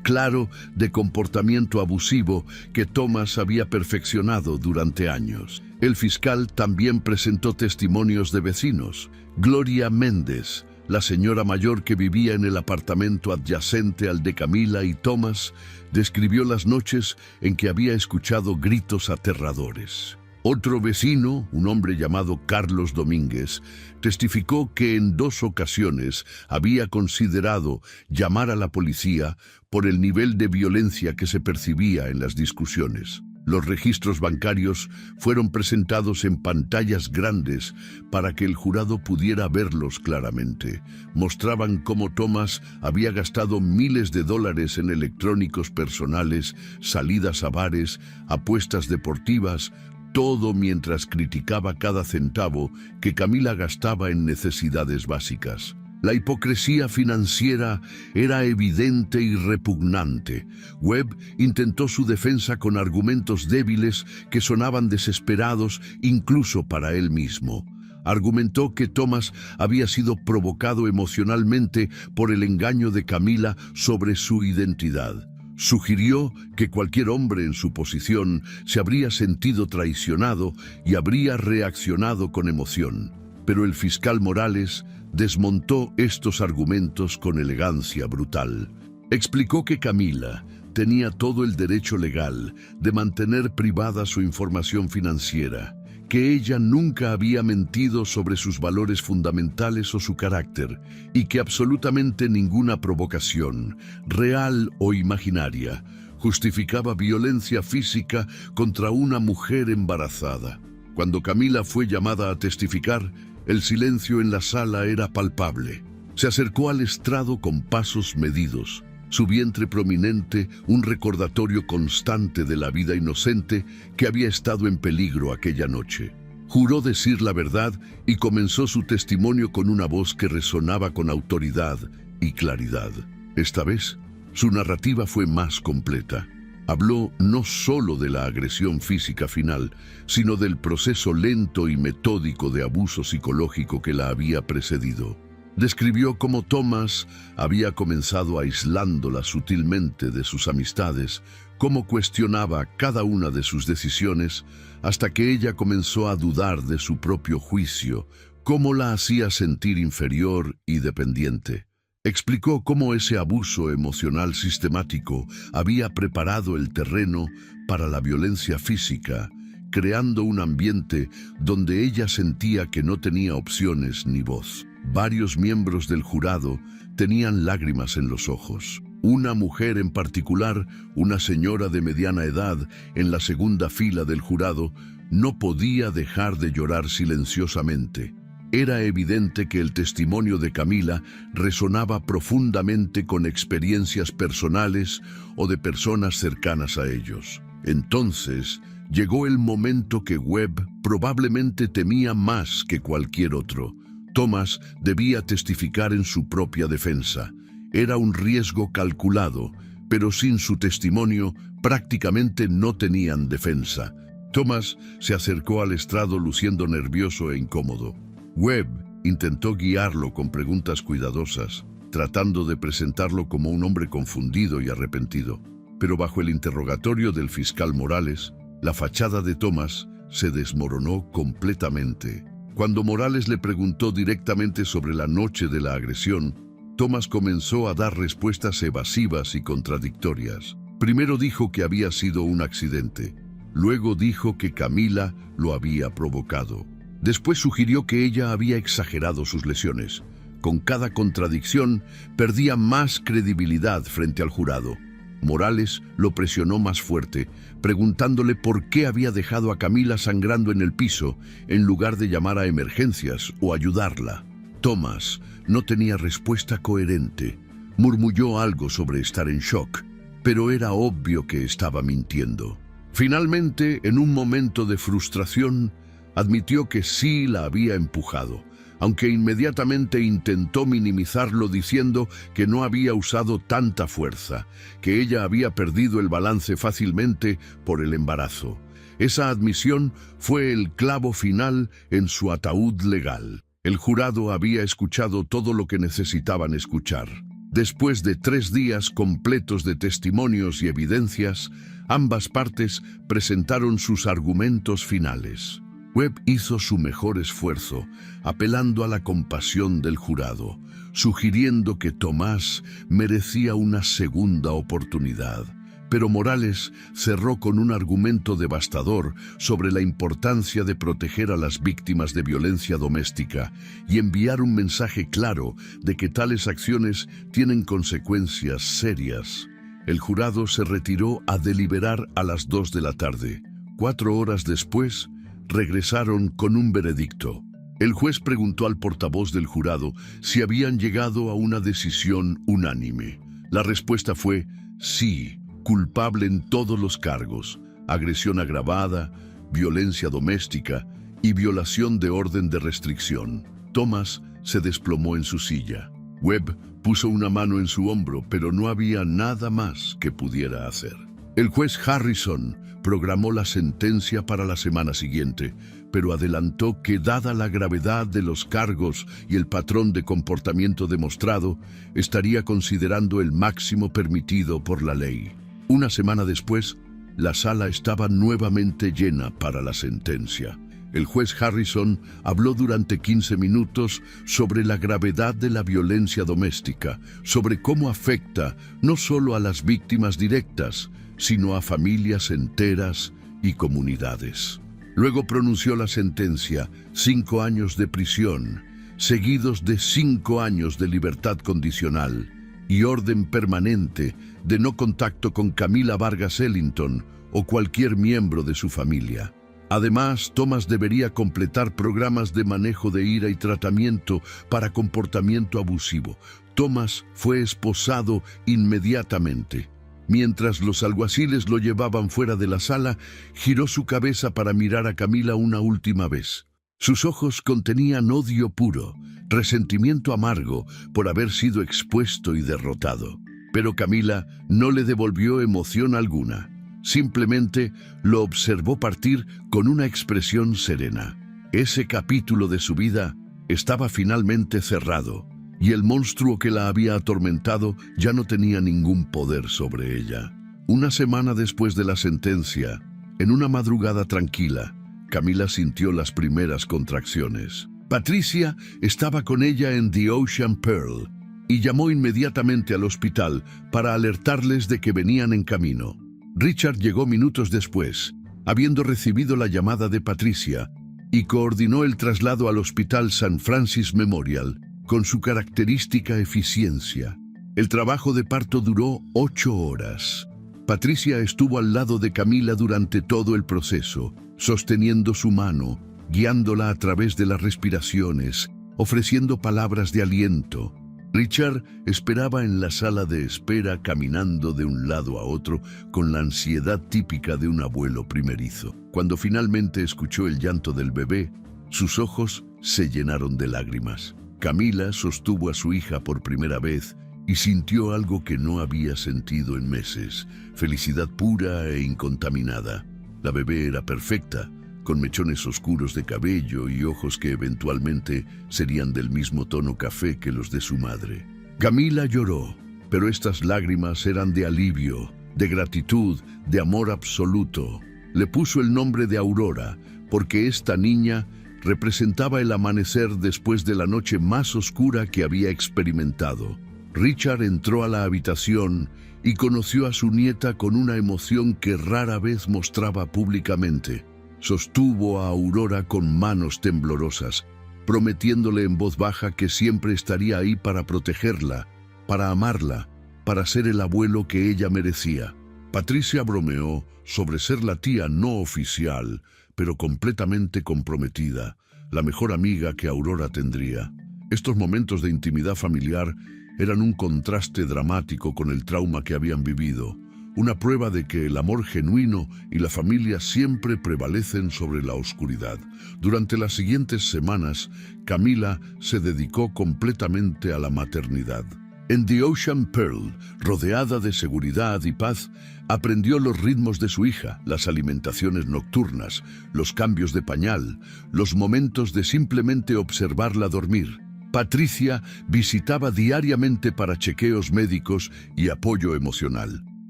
claro de comportamiento abusivo que Thomas había perfeccionado durante años. El fiscal también presentó testimonios de vecinos. Gloria Méndez, la señora mayor que vivía en el apartamento adyacente al de Camila y Thomas, describió las noches en que había escuchado gritos aterradores. Otro vecino, un hombre llamado Carlos Domínguez, testificó que en 2 ocasiones había considerado llamar a la policía por el nivel de violencia que se percibía en las discusiones. Los registros bancarios fueron presentados en pantallas grandes para que el jurado pudiera verlos claramente. Mostraban cómo Thomas había gastado miles de dólares en electrónicos personales, salidas a bares, apuestas deportivas, todo mientras criticaba cada centavo que Camila gastaba en necesidades básicas. La hipocresía financiera era evidente y repugnante. Webb intentó su defensa con argumentos débiles que sonaban desesperados incluso para él mismo. Argumentó que Thomas había sido provocado emocionalmente por el engaño de Camila sobre su identidad. Sugirió que cualquier hombre en su posición se habría sentido traicionado y habría reaccionado con emoción. Pero el fiscal Morales desmontó estos argumentos con elegancia brutal. Explicó que Camila tenía todo el derecho legal de mantener privada su información financiera, que ella nunca había mentido sobre sus valores fundamentales o su carácter, y que absolutamente ninguna provocación, real o imaginaria, justificaba violencia física contra una mujer embarazada. Cuando Camila fue llamada a testificar, el silencio en la sala era palpable. Se acercó al estrado con pasos medidos, su vientre prominente, un recordatorio constante de la vida inocente que había estado en peligro aquella noche. Juró decir la verdad y comenzó su testimonio con una voz que resonaba con autoridad y claridad. Esta vez, su narrativa fue más completa. Habló no solo de la agresión física final, sino del proceso lento y metódico de abuso psicológico que la había precedido. Describió cómo Thomas había comenzado aislándola sutilmente de sus amistades, cómo cuestionaba cada una de sus decisiones hasta que ella comenzó a dudar de su propio juicio, cómo la hacía sentir inferior y dependiente. Explicó cómo ese abuso emocional sistemático había preparado el terreno para la violencia física, creando un ambiente donde ella sentía que no tenía opciones ni voz. Varios miembros del jurado tenían lágrimas en los ojos. Una mujer en particular, una señora de mediana edad, en la segunda fila del jurado, no podía dejar de llorar silenciosamente. Era evidente que el testimonio de Camila resonaba profundamente con experiencias personales o de personas cercanas a ellos. Entonces, llegó el momento que Webb probablemente temía más que cualquier otro. Thomas debía testificar en su propia defensa. Era un riesgo calculado, pero sin su testimonio prácticamente no tenían defensa. Thomas se acercó al estrado luciendo nervioso e incómodo. Webb intentó guiarlo con preguntas cuidadosas, tratando de presentarlo como un hombre confundido y arrepentido. Pero bajo el interrogatorio del fiscal Morales, la fachada de Thomas se desmoronó completamente. Cuando Morales le preguntó directamente sobre la noche de la agresión, Thomas comenzó a dar respuestas evasivas y contradictorias. Primero dijo que había sido un accidente. Luego dijo que Camila lo había provocado. Después sugirió que ella había exagerado sus lesiones. Con cada contradicción, perdía más credibilidad frente al jurado. Morales lo presionó más fuerte, preguntándole por qué había dejado a Camila sangrando en el piso, en lugar de llamar a emergencias o ayudarla. Thomas no tenía respuesta coherente. Murmulló algo sobre estar en shock, pero era obvio que estaba mintiendo. Finalmente, en un momento de frustración, admitió que sí la había empujado, aunque inmediatamente intentó minimizarlo diciendo que no había usado tanta fuerza, que ella había perdido el balance fácilmente por el embarazo. Esa admisión fue el clavo final en su ataúd legal. El jurado había escuchado todo lo que necesitaban escuchar. Después de 3 días completos de testimonios y evidencias, ambas partes presentaron sus argumentos finales. Webb hizo su mejor esfuerzo, apelando a la compasión del jurado, sugiriendo que Tomás merecía una segunda oportunidad. Pero Morales cerró con un argumento devastador sobre la importancia de proteger a las víctimas de violencia doméstica y enviar un mensaje claro de que tales acciones tienen consecuencias serias. El jurado se retiró a deliberar a las 2 de la tarde. 4 horas después, regresaron con un veredicto. El juez preguntó al portavoz del jurado si habían llegado a una decisión unánime. La respuesta fue sí, culpable en todos los cargos: agresión agravada, violencia doméstica y violación de orden de restricción. Thomas se desplomó en su silla. Webb puso una mano en su hombro, pero no había nada más que pudiera hacer. El juez Harrison programó la sentencia para la semana siguiente, pero adelantó que, dada la gravedad de los cargos y el patrón de comportamiento demostrado, estaría considerando el máximo permitido por la ley. Una semana después, la sala estaba nuevamente llena para la sentencia. El juez Harrison habló durante 15 minutos sobre la gravedad de la violencia doméstica, sobre cómo afecta no solo a las víctimas directas, sino a familias enteras y comunidades. Luego pronunció la sentencia: 5 años de prisión, seguidos de 5 años de libertad condicional y orden permanente de no contacto con Camila Vargas Ellington o cualquier miembro de su familia. Además, Thomas debería completar programas de manejo de ira y tratamiento para comportamiento abusivo. Thomas fue esposado inmediatamente. Mientras los alguaciles lo llevaban fuera de la sala, giró su cabeza para mirar a Camila una última vez. Sus ojos contenían odio puro, resentimiento amargo por haber sido expuesto y derrotado. Pero Camila no le devolvió emoción alguna. Simplemente lo observó partir con una expresión serena. Ese capítulo de su vida estaba finalmente cerrado, y el monstruo que la había atormentado ya no tenía ningún poder sobre ella. Una semana después de la sentencia, en una madrugada tranquila, Camila sintió las primeras contracciones. Patricia estaba con ella en The Ocean Pearl y llamó inmediatamente al hospital para alertarles de que venían en camino. Richard llegó minutos después, habiendo recibido la llamada de Patricia, y coordinó el traslado al Hospital St. Francis Memorial con su característica eficiencia. El trabajo de parto duró 8 horas. Patricia estuvo al lado de Camila durante todo el proceso, sosteniendo su mano, guiándola a través de las respiraciones, ofreciendo palabras de aliento. Richard esperaba en la sala de espera, caminando de un lado a otro con la ansiedad típica de un abuelo primerizo. Cuando finalmente escuchó el llanto del bebé, sus ojos se llenaron de lágrimas. Camila sostuvo a su hija por primera vez y sintió algo que no había sentido en meses: felicidad pura e incontaminada. La bebé era perfecta, con mechones oscuros de cabello y ojos que eventualmente serían del mismo tono café que los de su madre. Camila lloró, pero estas lágrimas eran de alivio, de gratitud, de amor absoluto. Le puso el nombre de Aurora, porque esta niña representaba el amanecer después de la noche más oscura que había experimentado. Richard entró a la habitación y conoció a su nieta con una emoción que rara vez mostraba públicamente. Sostuvo a Aurora con manos temblorosas, prometiéndole en voz baja que siempre estaría ahí para protegerla, para amarla, para ser el abuelo que ella merecía. Patricia bromeó sobre ser la tía no oficial, pero completamente comprometida, la mejor amiga que Aurora tendría. Estos momentos de intimidad familiar eran un contraste dramático con el trauma que habían vivido, una prueba de que el amor genuino y la familia siempre prevalecen sobre la oscuridad. Durante las siguientes semanas, Camila se dedicó completamente a la maternidad. En The Ocean Pearl, rodeada de seguridad y paz, aprendió los ritmos de su hija, las alimentaciones nocturnas, los cambios de pañal, los momentos de simplemente observarla dormir. Patricia visitaba diariamente para chequeos médicos y apoyo emocional.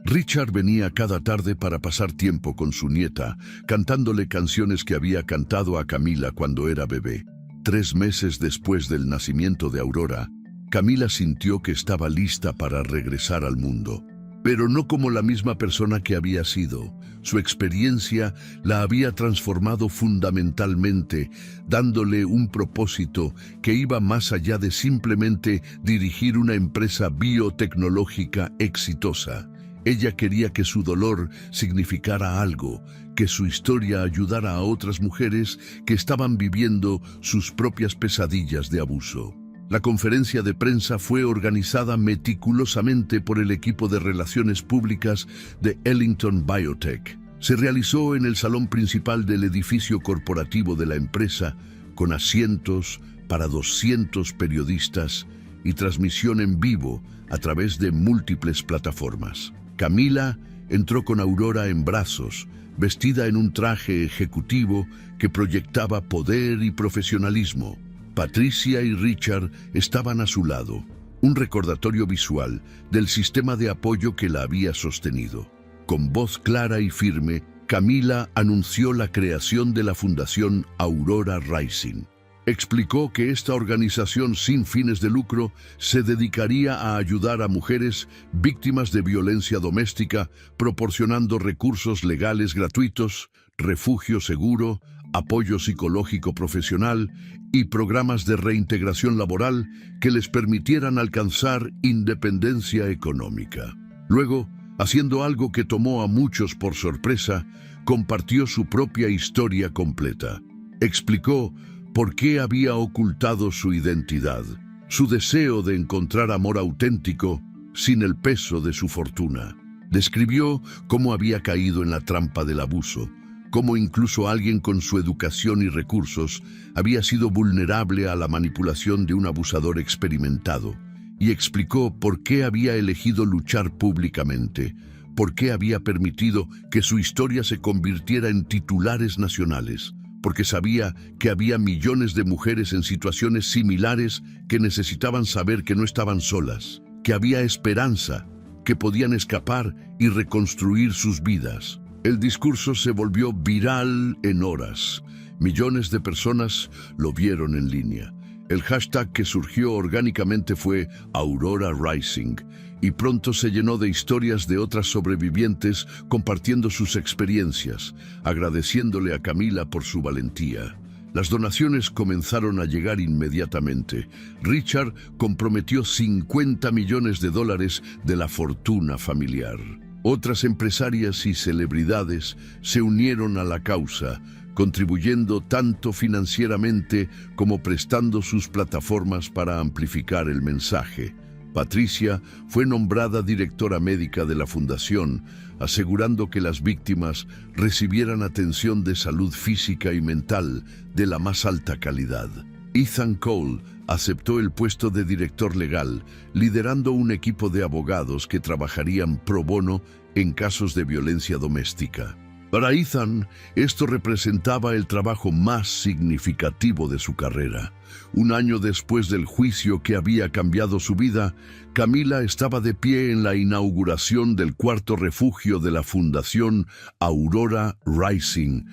Richard venía cada tarde para pasar tiempo con su nieta, cantándole canciones que había cantado a Camila cuando era bebé. 3 meses después del nacimiento de Aurora, Camila sintió que estaba lista para regresar al mundo, pero no como la misma persona que había sido. Su experiencia la había transformado fundamentalmente, dándole un propósito que iba más allá de simplemente dirigir una empresa biotecnológica exitosa. Ella quería que su dolor significara algo, que su historia ayudara a otras mujeres que estaban viviendo sus propias pesadillas de abuso. La conferencia de prensa fue organizada meticulosamente por el equipo de relaciones públicas de Ellington Biotech. Se realizó en el salón principal del edificio corporativo de la empresa, con asientos para 200 periodistas y transmisión en vivo a través de múltiples plataformas. Camila entró con Aurora en brazos, vestida en un traje ejecutivo que proyectaba poder y profesionalismo. Patricia y Richard estaban a su lado, un recordatorio visual del sistema de apoyo que la había sostenido. Con voz clara y firme, Camila anunció la creación de la Fundación Aurora Rising. Explicó que esta organización sin fines de lucro se dedicaría a ayudar a mujeres víctimas de violencia doméstica, proporcionando recursos legales gratuitos, refugio seguro, apoyo psicológico profesional y programas de reintegración laboral que les permitieran alcanzar independencia económica. Luego, haciendo algo que tomó a muchos por sorpresa, compartió su propia historia completa. Explicó por qué había ocultado su identidad, su deseo de encontrar amor auténtico sin el peso de su fortuna. Describió cómo había caído en la trampa del abuso, cómo incluso alguien con su educación y recursos había sido vulnerable a la manipulación de un abusador experimentado, y explicó por qué había elegido luchar públicamente, por qué había permitido que su historia se convirtiera en titulares nacionales, porque sabía que había millones de mujeres en situaciones similares que necesitaban saber que no estaban solas, que había esperanza, que podían escapar y reconstruir sus vidas. El discurso se volvió viral en horas. Millones de personas lo vieron en línea. El hashtag que surgió orgánicamente fue Aurora Rising, y pronto se llenó de historias de otras sobrevivientes compartiendo sus experiencias, agradeciéndole a Camila por su valentía. Las donaciones comenzaron a llegar inmediatamente. Richard comprometió $50 millones de la fortuna familiar. Otras empresarias y celebridades se unieron a la causa, contribuyendo tanto financieramente como prestando sus plataformas para amplificar el mensaje. Patricia fue nombrada directora médica de la fundación, asegurando que las víctimas recibieran atención de salud física y mental de la más alta calidad. Ethan Cole aceptó el puesto de director legal, liderando un equipo de abogados que trabajarían pro bono en casos de violencia doméstica. Para Ethan, esto representaba el trabajo más significativo de su carrera. Un año después del juicio que había cambiado su vida, Camila estaba de pie en la inauguración del cuarto refugio de la Fundación Aurora Rising,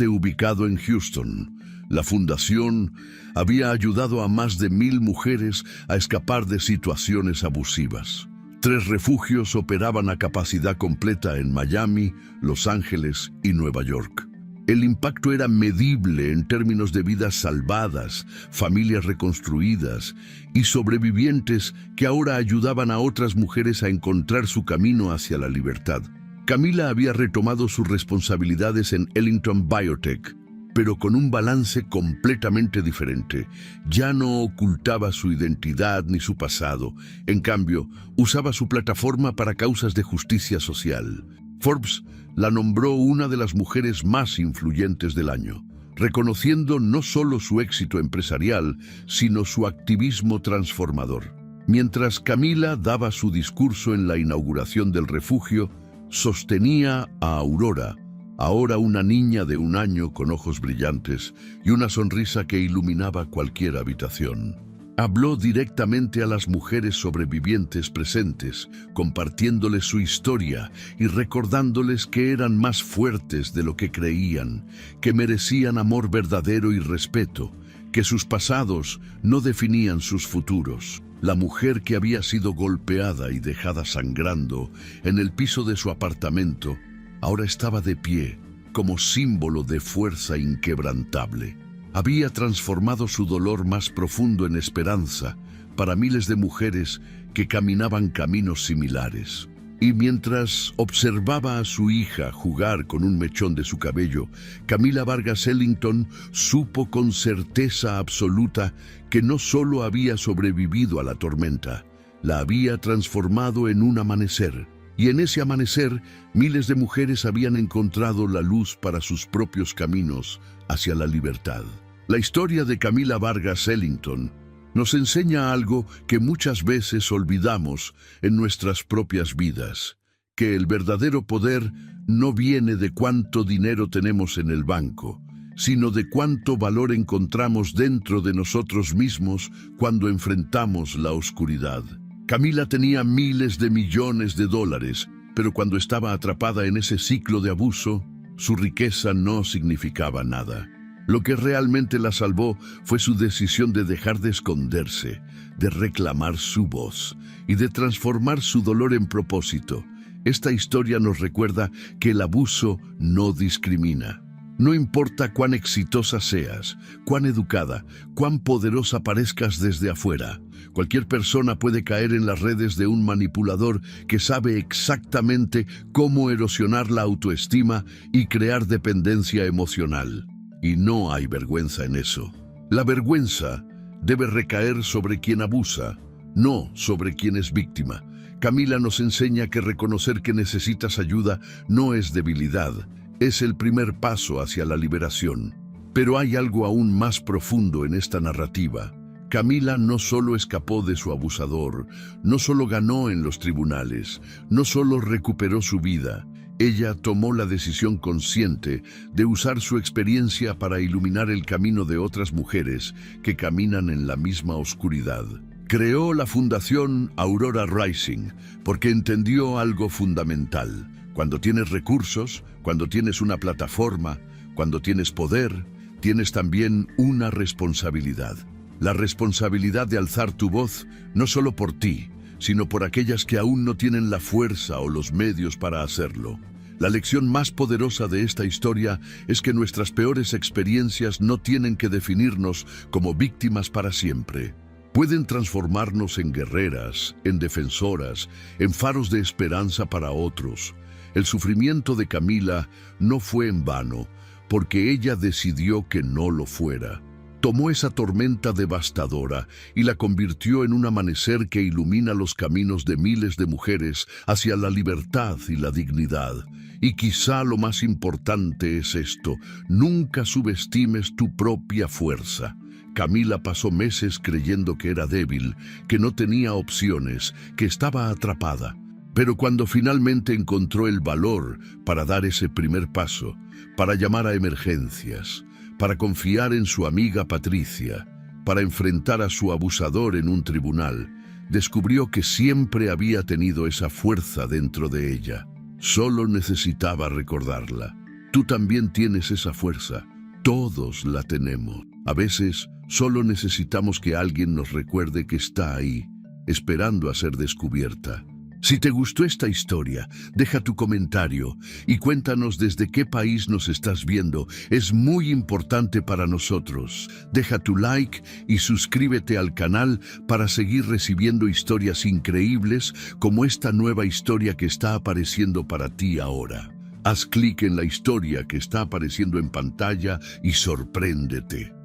ubicado en Houston. La fundación había ayudado a más de 1000 mujeres a escapar de situaciones abusivas. 3 refugios operaban a capacidad completa en Miami, Los Ángeles y Nueva York. El impacto era medible en términos de vidas salvadas, familias reconstruidas y sobrevivientes que ahora ayudaban a otras mujeres a encontrar su camino hacia la libertad. Camila había retomado sus responsabilidades en Ellington Biotech, pero con un balance completamente diferente. Ya no ocultaba su identidad ni su pasado. En cambio, usaba su plataforma para causas de justicia social. Forbes la nombró una de las mujeres más influyentes del año, reconociendo no solo su éxito empresarial, sino su activismo transformador. Mientras Camila daba su discurso en la inauguración del refugio, sostenía a Aurora, ahora una niña de 1 año con ojos brillantes y una sonrisa que iluminaba cualquier habitación. Habló directamente a las mujeres sobrevivientes presentes, compartiéndoles su historia y recordándoles que eran más fuertes de lo que creían, que merecían amor verdadero y respeto, que sus pasados no definían sus futuros. La mujer que había sido golpeada y dejada sangrando en el piso de su apartamento ahora estaba de pie, como símbolo de fuerza inquebrantable. Había transformado su dolor más profundo en esperanza para miles de mujeres que caminaban caminos similares. Y mientras observaba a su hija jugar con un mechón de su cabello, Camila Vargas Ellington supo con certeza absoluta que no solo había sobrevivido a la tormenta, la había transformado en un amanecer. Y en ese amanecer, miles de mujeres habían encontrado la luz para sus propios caminos hacia la libertad. La historia de Camila Vargas Ellington nos enseña algo que muchas veces olvidamos en nuestras propias vidas, que el verdadero poder no viene de cuánto dinero tenemos en el banco, sino de cuánto valor encontramos dentro de nosotros mismos cuando enfrentamos la oscuridad. Camila tenía miles de millones de dólares, pero cuando estaba atrapada en ese ciclo de abuso, su riqueza no significaba nada. Lo que realmente la salvó fue su decisión de dejar de esconderse, de reclamar su voz y de transformar su dolor en propósito. Esta historia nos recuerda que el abuso no discrimina. No importa cuán exitosa seas, cuán educada, cuán poderosa parezcas desde afuera, cualquier persona puede caer en las redes de un manipulador que sabe exactamente cómo erosionar la autoestima y crear dependencia emocional. Y no hay vergüenza en eso. La vergüenza debe recaer sobre quien abusa, no sobre quien es víctima. Camila nos enseña que reconocer que necesitas ayuda no es debilidad, es el primer paso hacia la liberación. Pero hay algo aún más profundo en esta narrativa. Camila no solo escapó de su abusador, no solo ganó en los tribunales, no solo recuperó su vida. Ella tomó la decisión consciente de usar su experiencia para iluminar el camino de otras mujeres que caminan en la misma oscuridad. Creó la Fundación Aurora Rising porque entendió algo fundamental. Cuando tienes recursos, cuando tienes una plataforma, cuando tienes poder, tienes también una responsabilidad. La responsabilidad de alzar tu voz no solo por ti, sino por aquellas que aún no tienen la fuerza o los medios para hacerlo. La lección más poderosa de esta historia es que nuestras peores experiencias no tienen que definirnos como víctimas para siempre. Pueden transformarnos en guerreras, en defensoras, en faros de esperanza para otros. El sufrimiento de Camila no fue en vano, porque ella decidió que no lo fuera. Tomó esa tormenta devastadora y la convirtió en un amanecer que ilumina los caminos de miles de mujeres hacia la libertad y la dignidad. Y quizá lo más importante es esto: nunca subestimes tu propia fuerza. Camila pasó meses creyendo que era débil, que no tenía opciones, que estaba atrapada. Pero cuando finalmente encontró el valor para dar ese primer paso, para llamar a emergencias, para confiar en su amiga Patricia, para enfrentar a su abusador en un tribunal, descubrió que siempre había tenido esa fuerza dentro de ella. Solo necesitaba recordarla. Tú también tienes esa fuerza. Todos la tenemos. A veces solo necesitamos que alguien nos recuerde que está ahí, esperando a ser descubierta. Si te gustó esta historia, deja tu comentario y cuéntanos desde qué país nos estás viendo. Es muy importante para nosotros. Deja tu like y suscríbete al canal para seguir recibiendo historias increíbles como esta nueva historia que está apareciendo para ti ahora. Haz clic en la historia que está apareciendo en pantalla y sorpréndete.